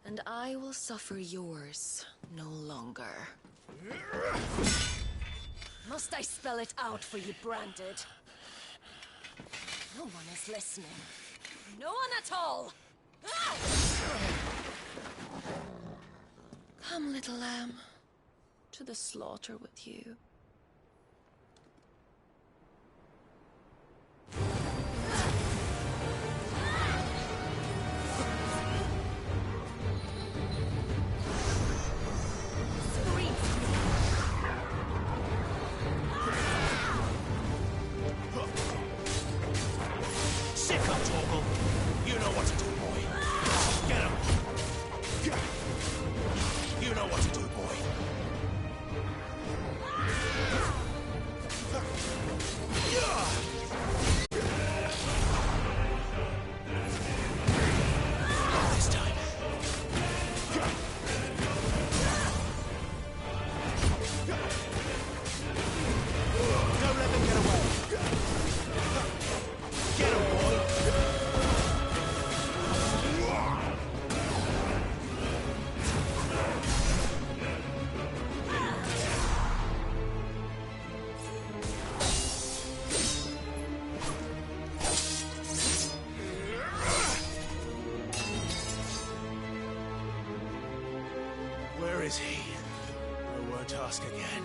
And I will suffer yours no longer. Must I spell it out for you, Branded? No one is listening. No one at all! Ah! Come, little lamb, to the slaughter with you. Where is he? I won't ask again.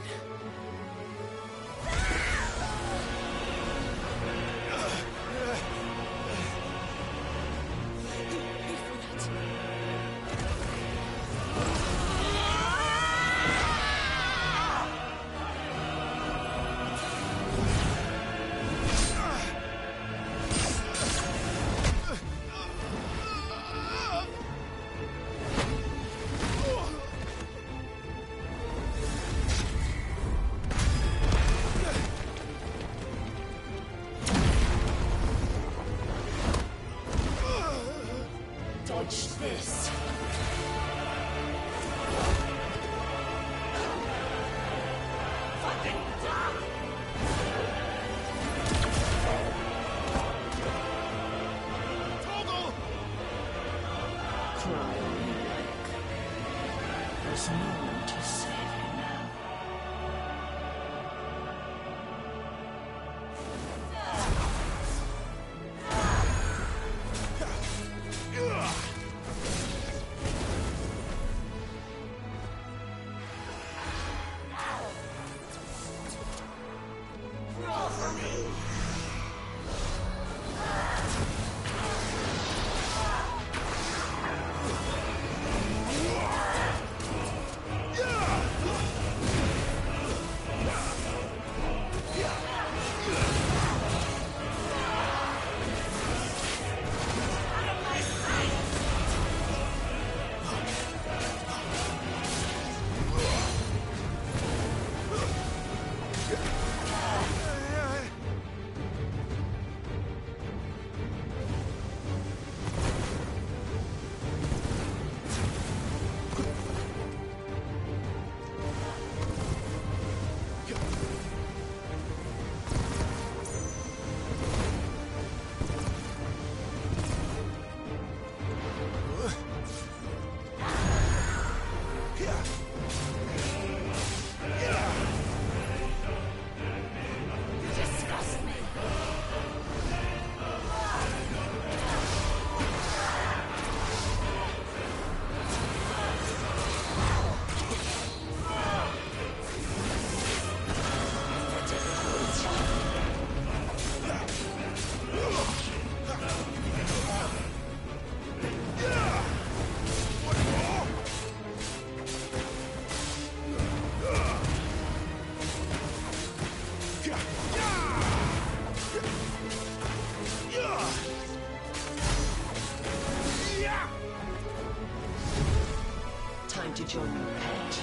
Dodge this. Cry all you like. There's no one to save you now. Yeah! to join your pet.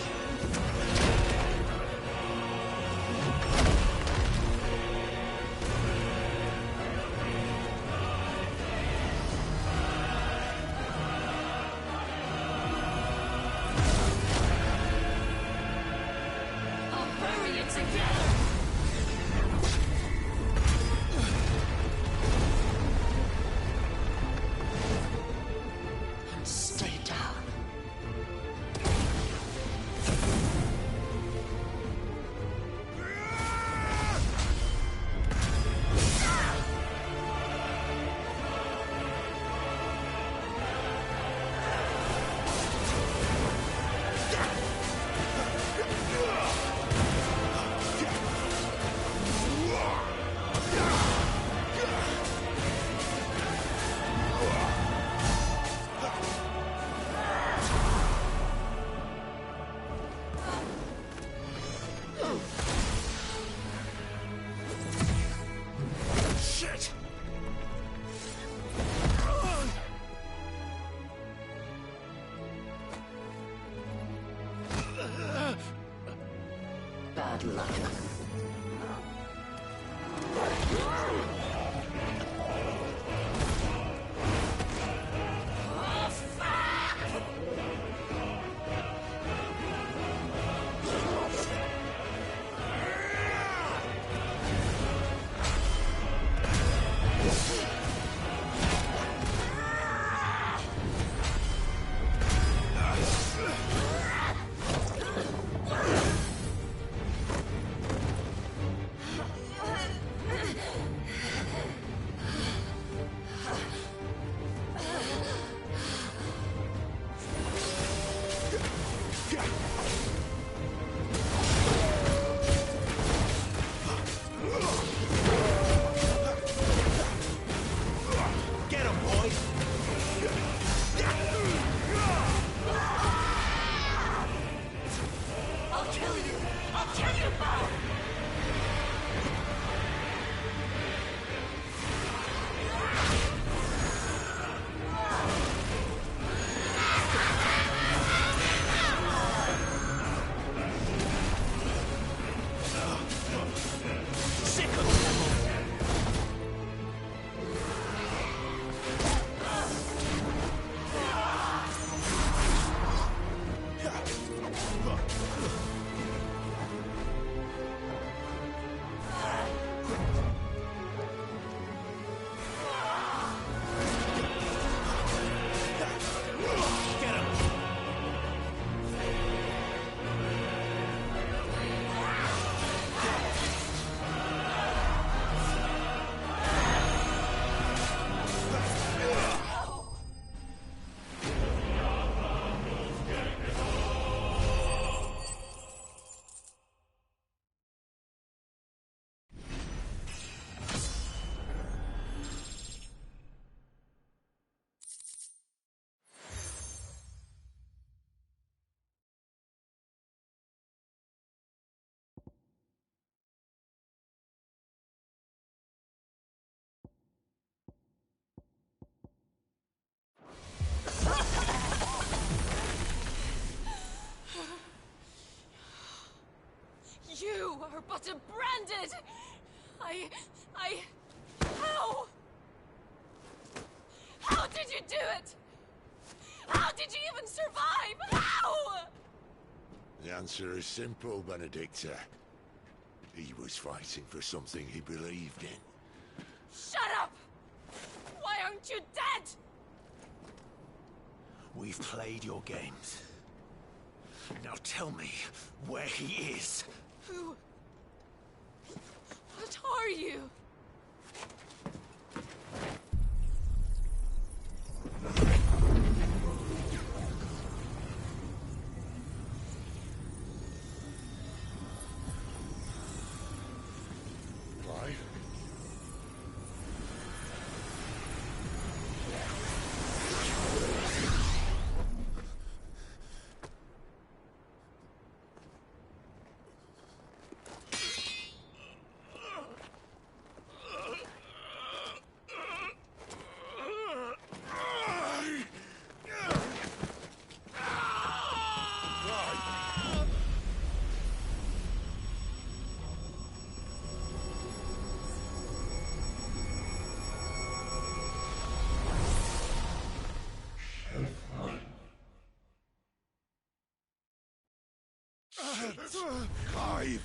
Bad luck. You are but a branded! How? How did you do it? How did you even survive? How? The answer is simple, Benedicta. He was fighting for something he believed in. Shut up! Why aren't you dead? We've played your games. Now tell me where he is. Who? What are you? Clive? it! Clive!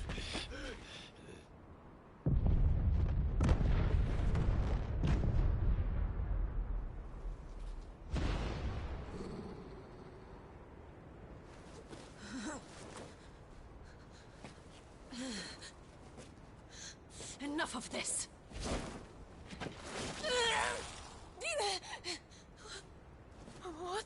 Enough of this! What?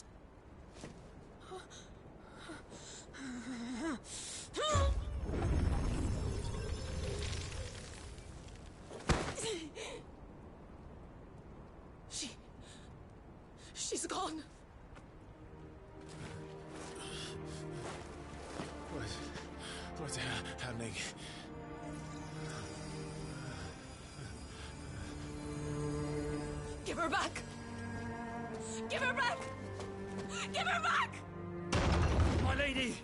She's gone. What's happening? Give her back! Give her back! Give her back! My lady!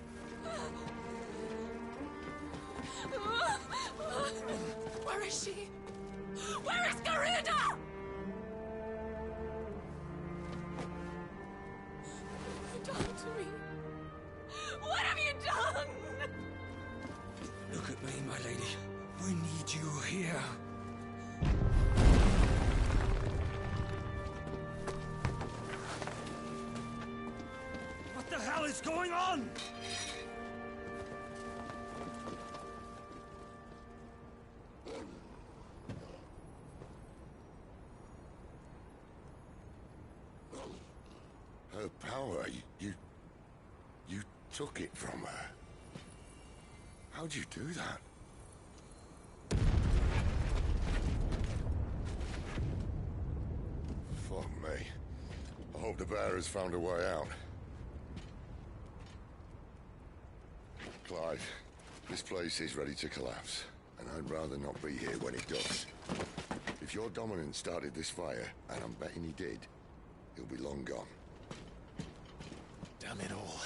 Where is she? Where is Garuda? What have you done to me? What have you done? Look at me, my lady. We need you here. What the hell is going on? Her power, you took it from her. How'd you do that? Fuck me. I hope the bearer's found a way out. Clive, this place is ready to collapse, and I'd rather not be here when it does. If your dominant started this fire, and I'm betting he did, he'll be long gone. Damn it all.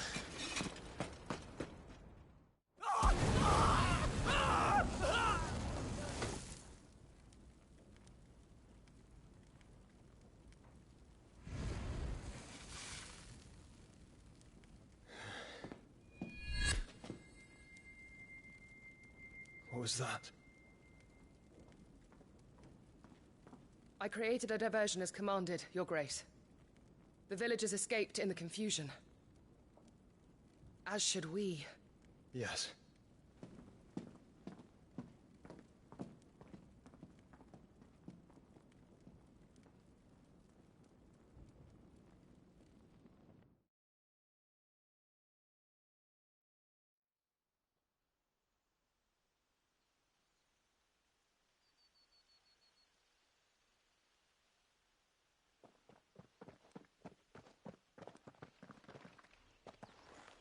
What was that? I created a diversion as commanded, Your Grace. The villagers escaped in the confusion. As should we. Yes.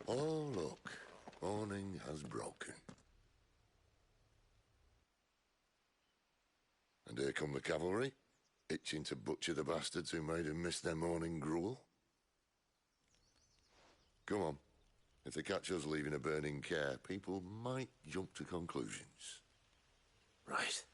Oh, look. Morning has broken. And here come the cavalry, itching to butcher the bastards who made them miss their morning gruel. Come on. If they catch us leaving a burning care, people might jump to conclusions. Right.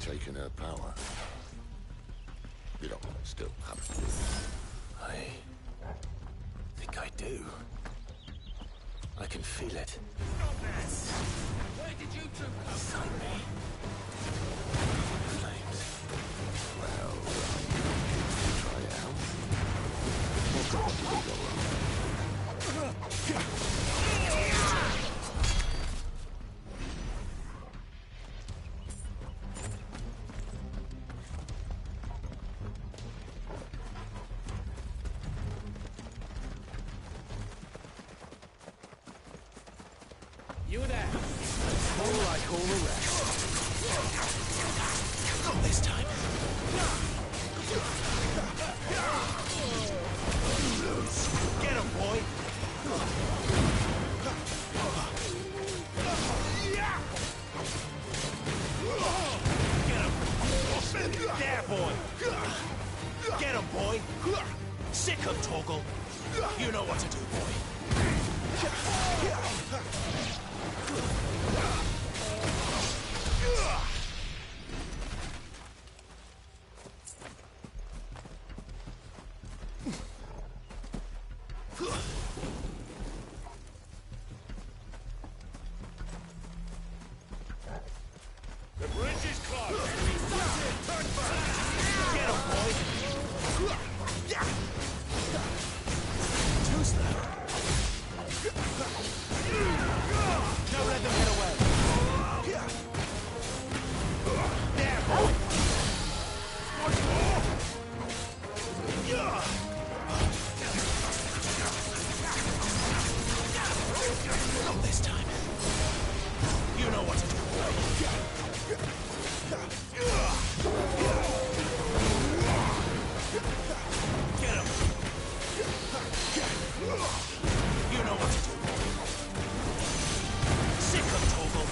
taken her power. You don't still have to. I think I do. I can feel it. Where did you two come Inside me. Flames. Well, try it out. What could possibly go wrong? You there? More like all the rest. Not this time. Get him, boy! Get him! There, boy! Get him, boy! Sick him, Torgal! You know what to do, boy. The bridge is closed. Turn back. Get him, boy! Too slow. Don't let them get away. There, boy! Not this time. You know what to do, boy. Get him! You know what to do. Sick him, Torgal!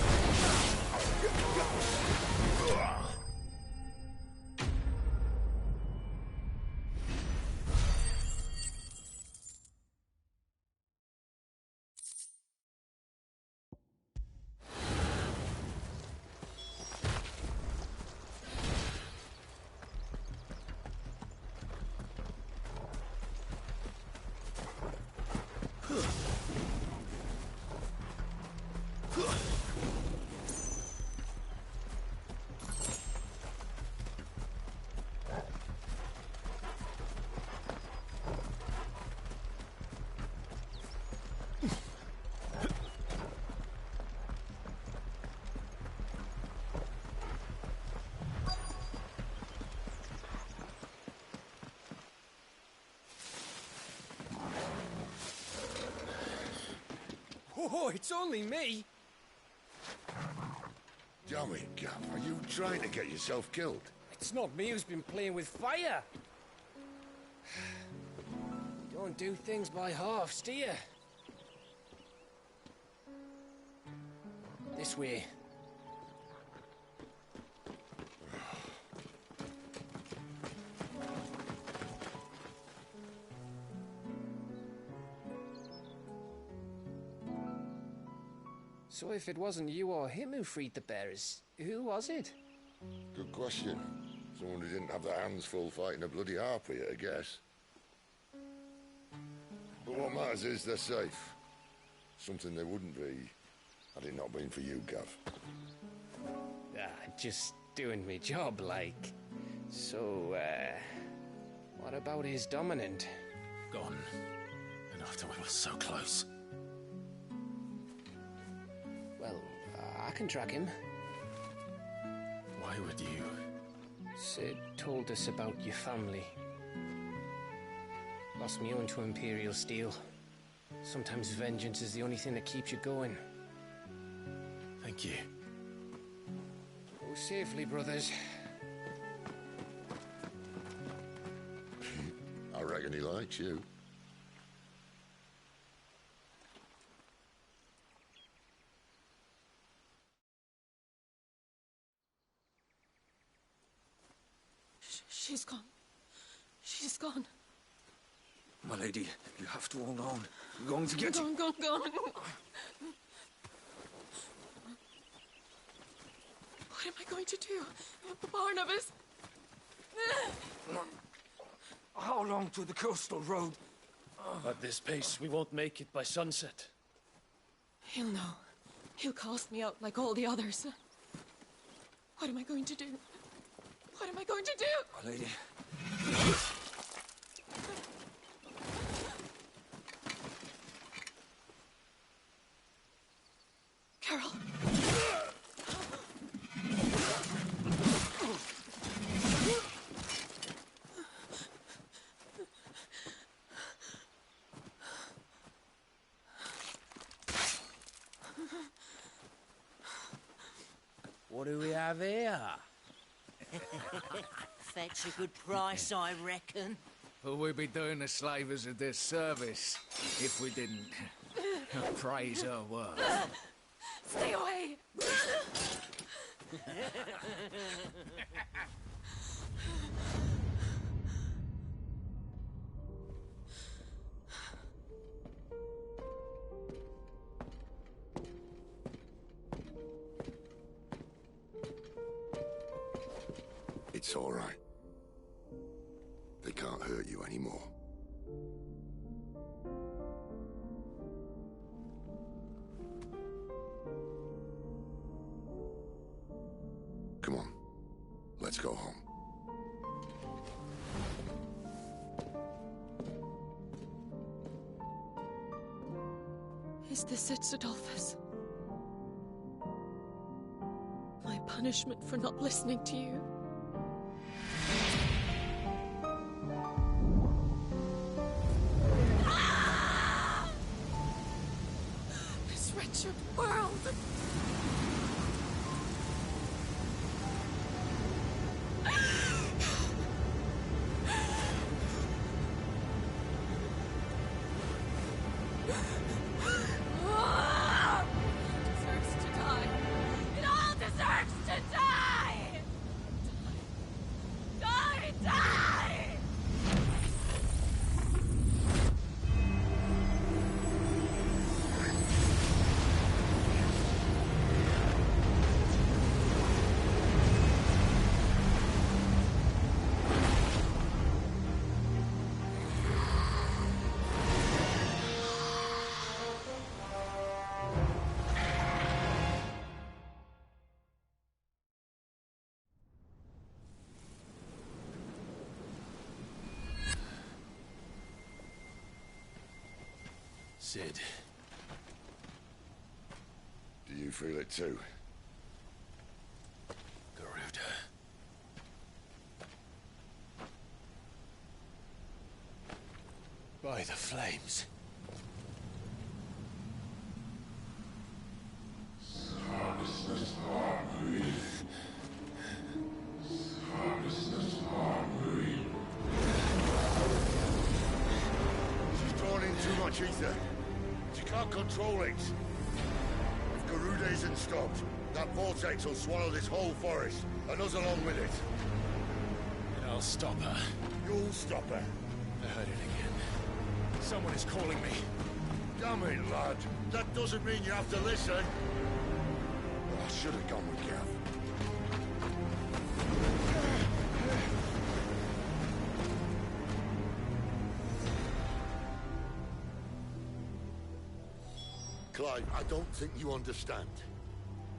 Oh, it's only me. Damn it, Gav. Are you trying to get yourself killed? It's not me who's been playing with fire. You don't do things by halves, do you? This way. So if it wasn't you or him who freed the bearers, who was it? Good question. Someone who didn't have their hands full fighting a bloody harpy, I guess. But what matters is they're safe. Something they wouldn't be had it not been for you, Gav. Just doing my job, like. So, what about his dominant? Gone. And after we were so close. Well, I can track him. Why would you? Sid told us about your family. Lost me own to Imperial Steel. Sometimes vengeance is the only thing that keeps you going. Thank you. Go safely, brothers. I reckon he likes you. She's gone. She's gone. My lady, you have to hold on. We're going to get you. Gone. What am I going to do? Barnabas! How long to the coastal road? At this pace, we won't make it by sunset. He'll know. He'll cast me out like all the others. What am I going to do? What am I going to do? My lady. Carol. What do we have here? Fetch a good price, I reckon. But we'd be doing the slavers a disservice if we didn't praise her work. Stay away! It's all right. They can't hurt you anymore. Come on. Let's go home. Is this it, Adolphus? My punishment for not listening to you? This wretched world! Deserves to die. It all deserves to die! Die! Die! Cid. Do you feel it too? Garuda. By the flames. She's drawn in too much ether. She can't control it. If Garuda isn't stopped, that vortex will swallow this whole forest, and us along with it. And I'll stop her. You'll stop her. I heard it again. Someone is calling me. Damn it, lad. That doesn't mean you have to listen. Oh, I should have gone with Gav. Clive, I don't think you understand.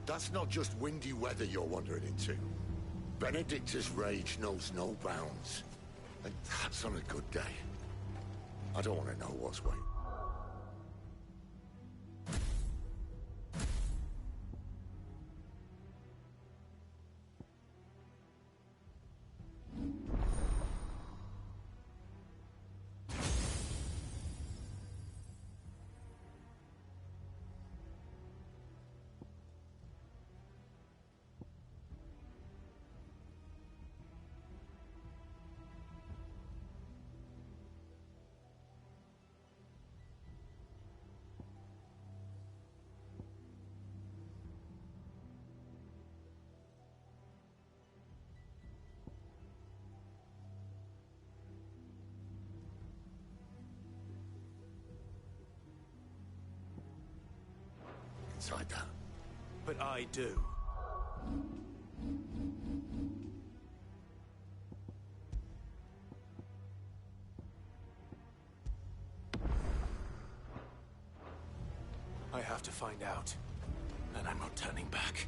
That's not just windy weather you're wandering into. Benedicta's rage knows no bounds. And that's on a good day. I don't want to know what's waiting. Inside that. But I do. I have to find out. And I'm not turning back.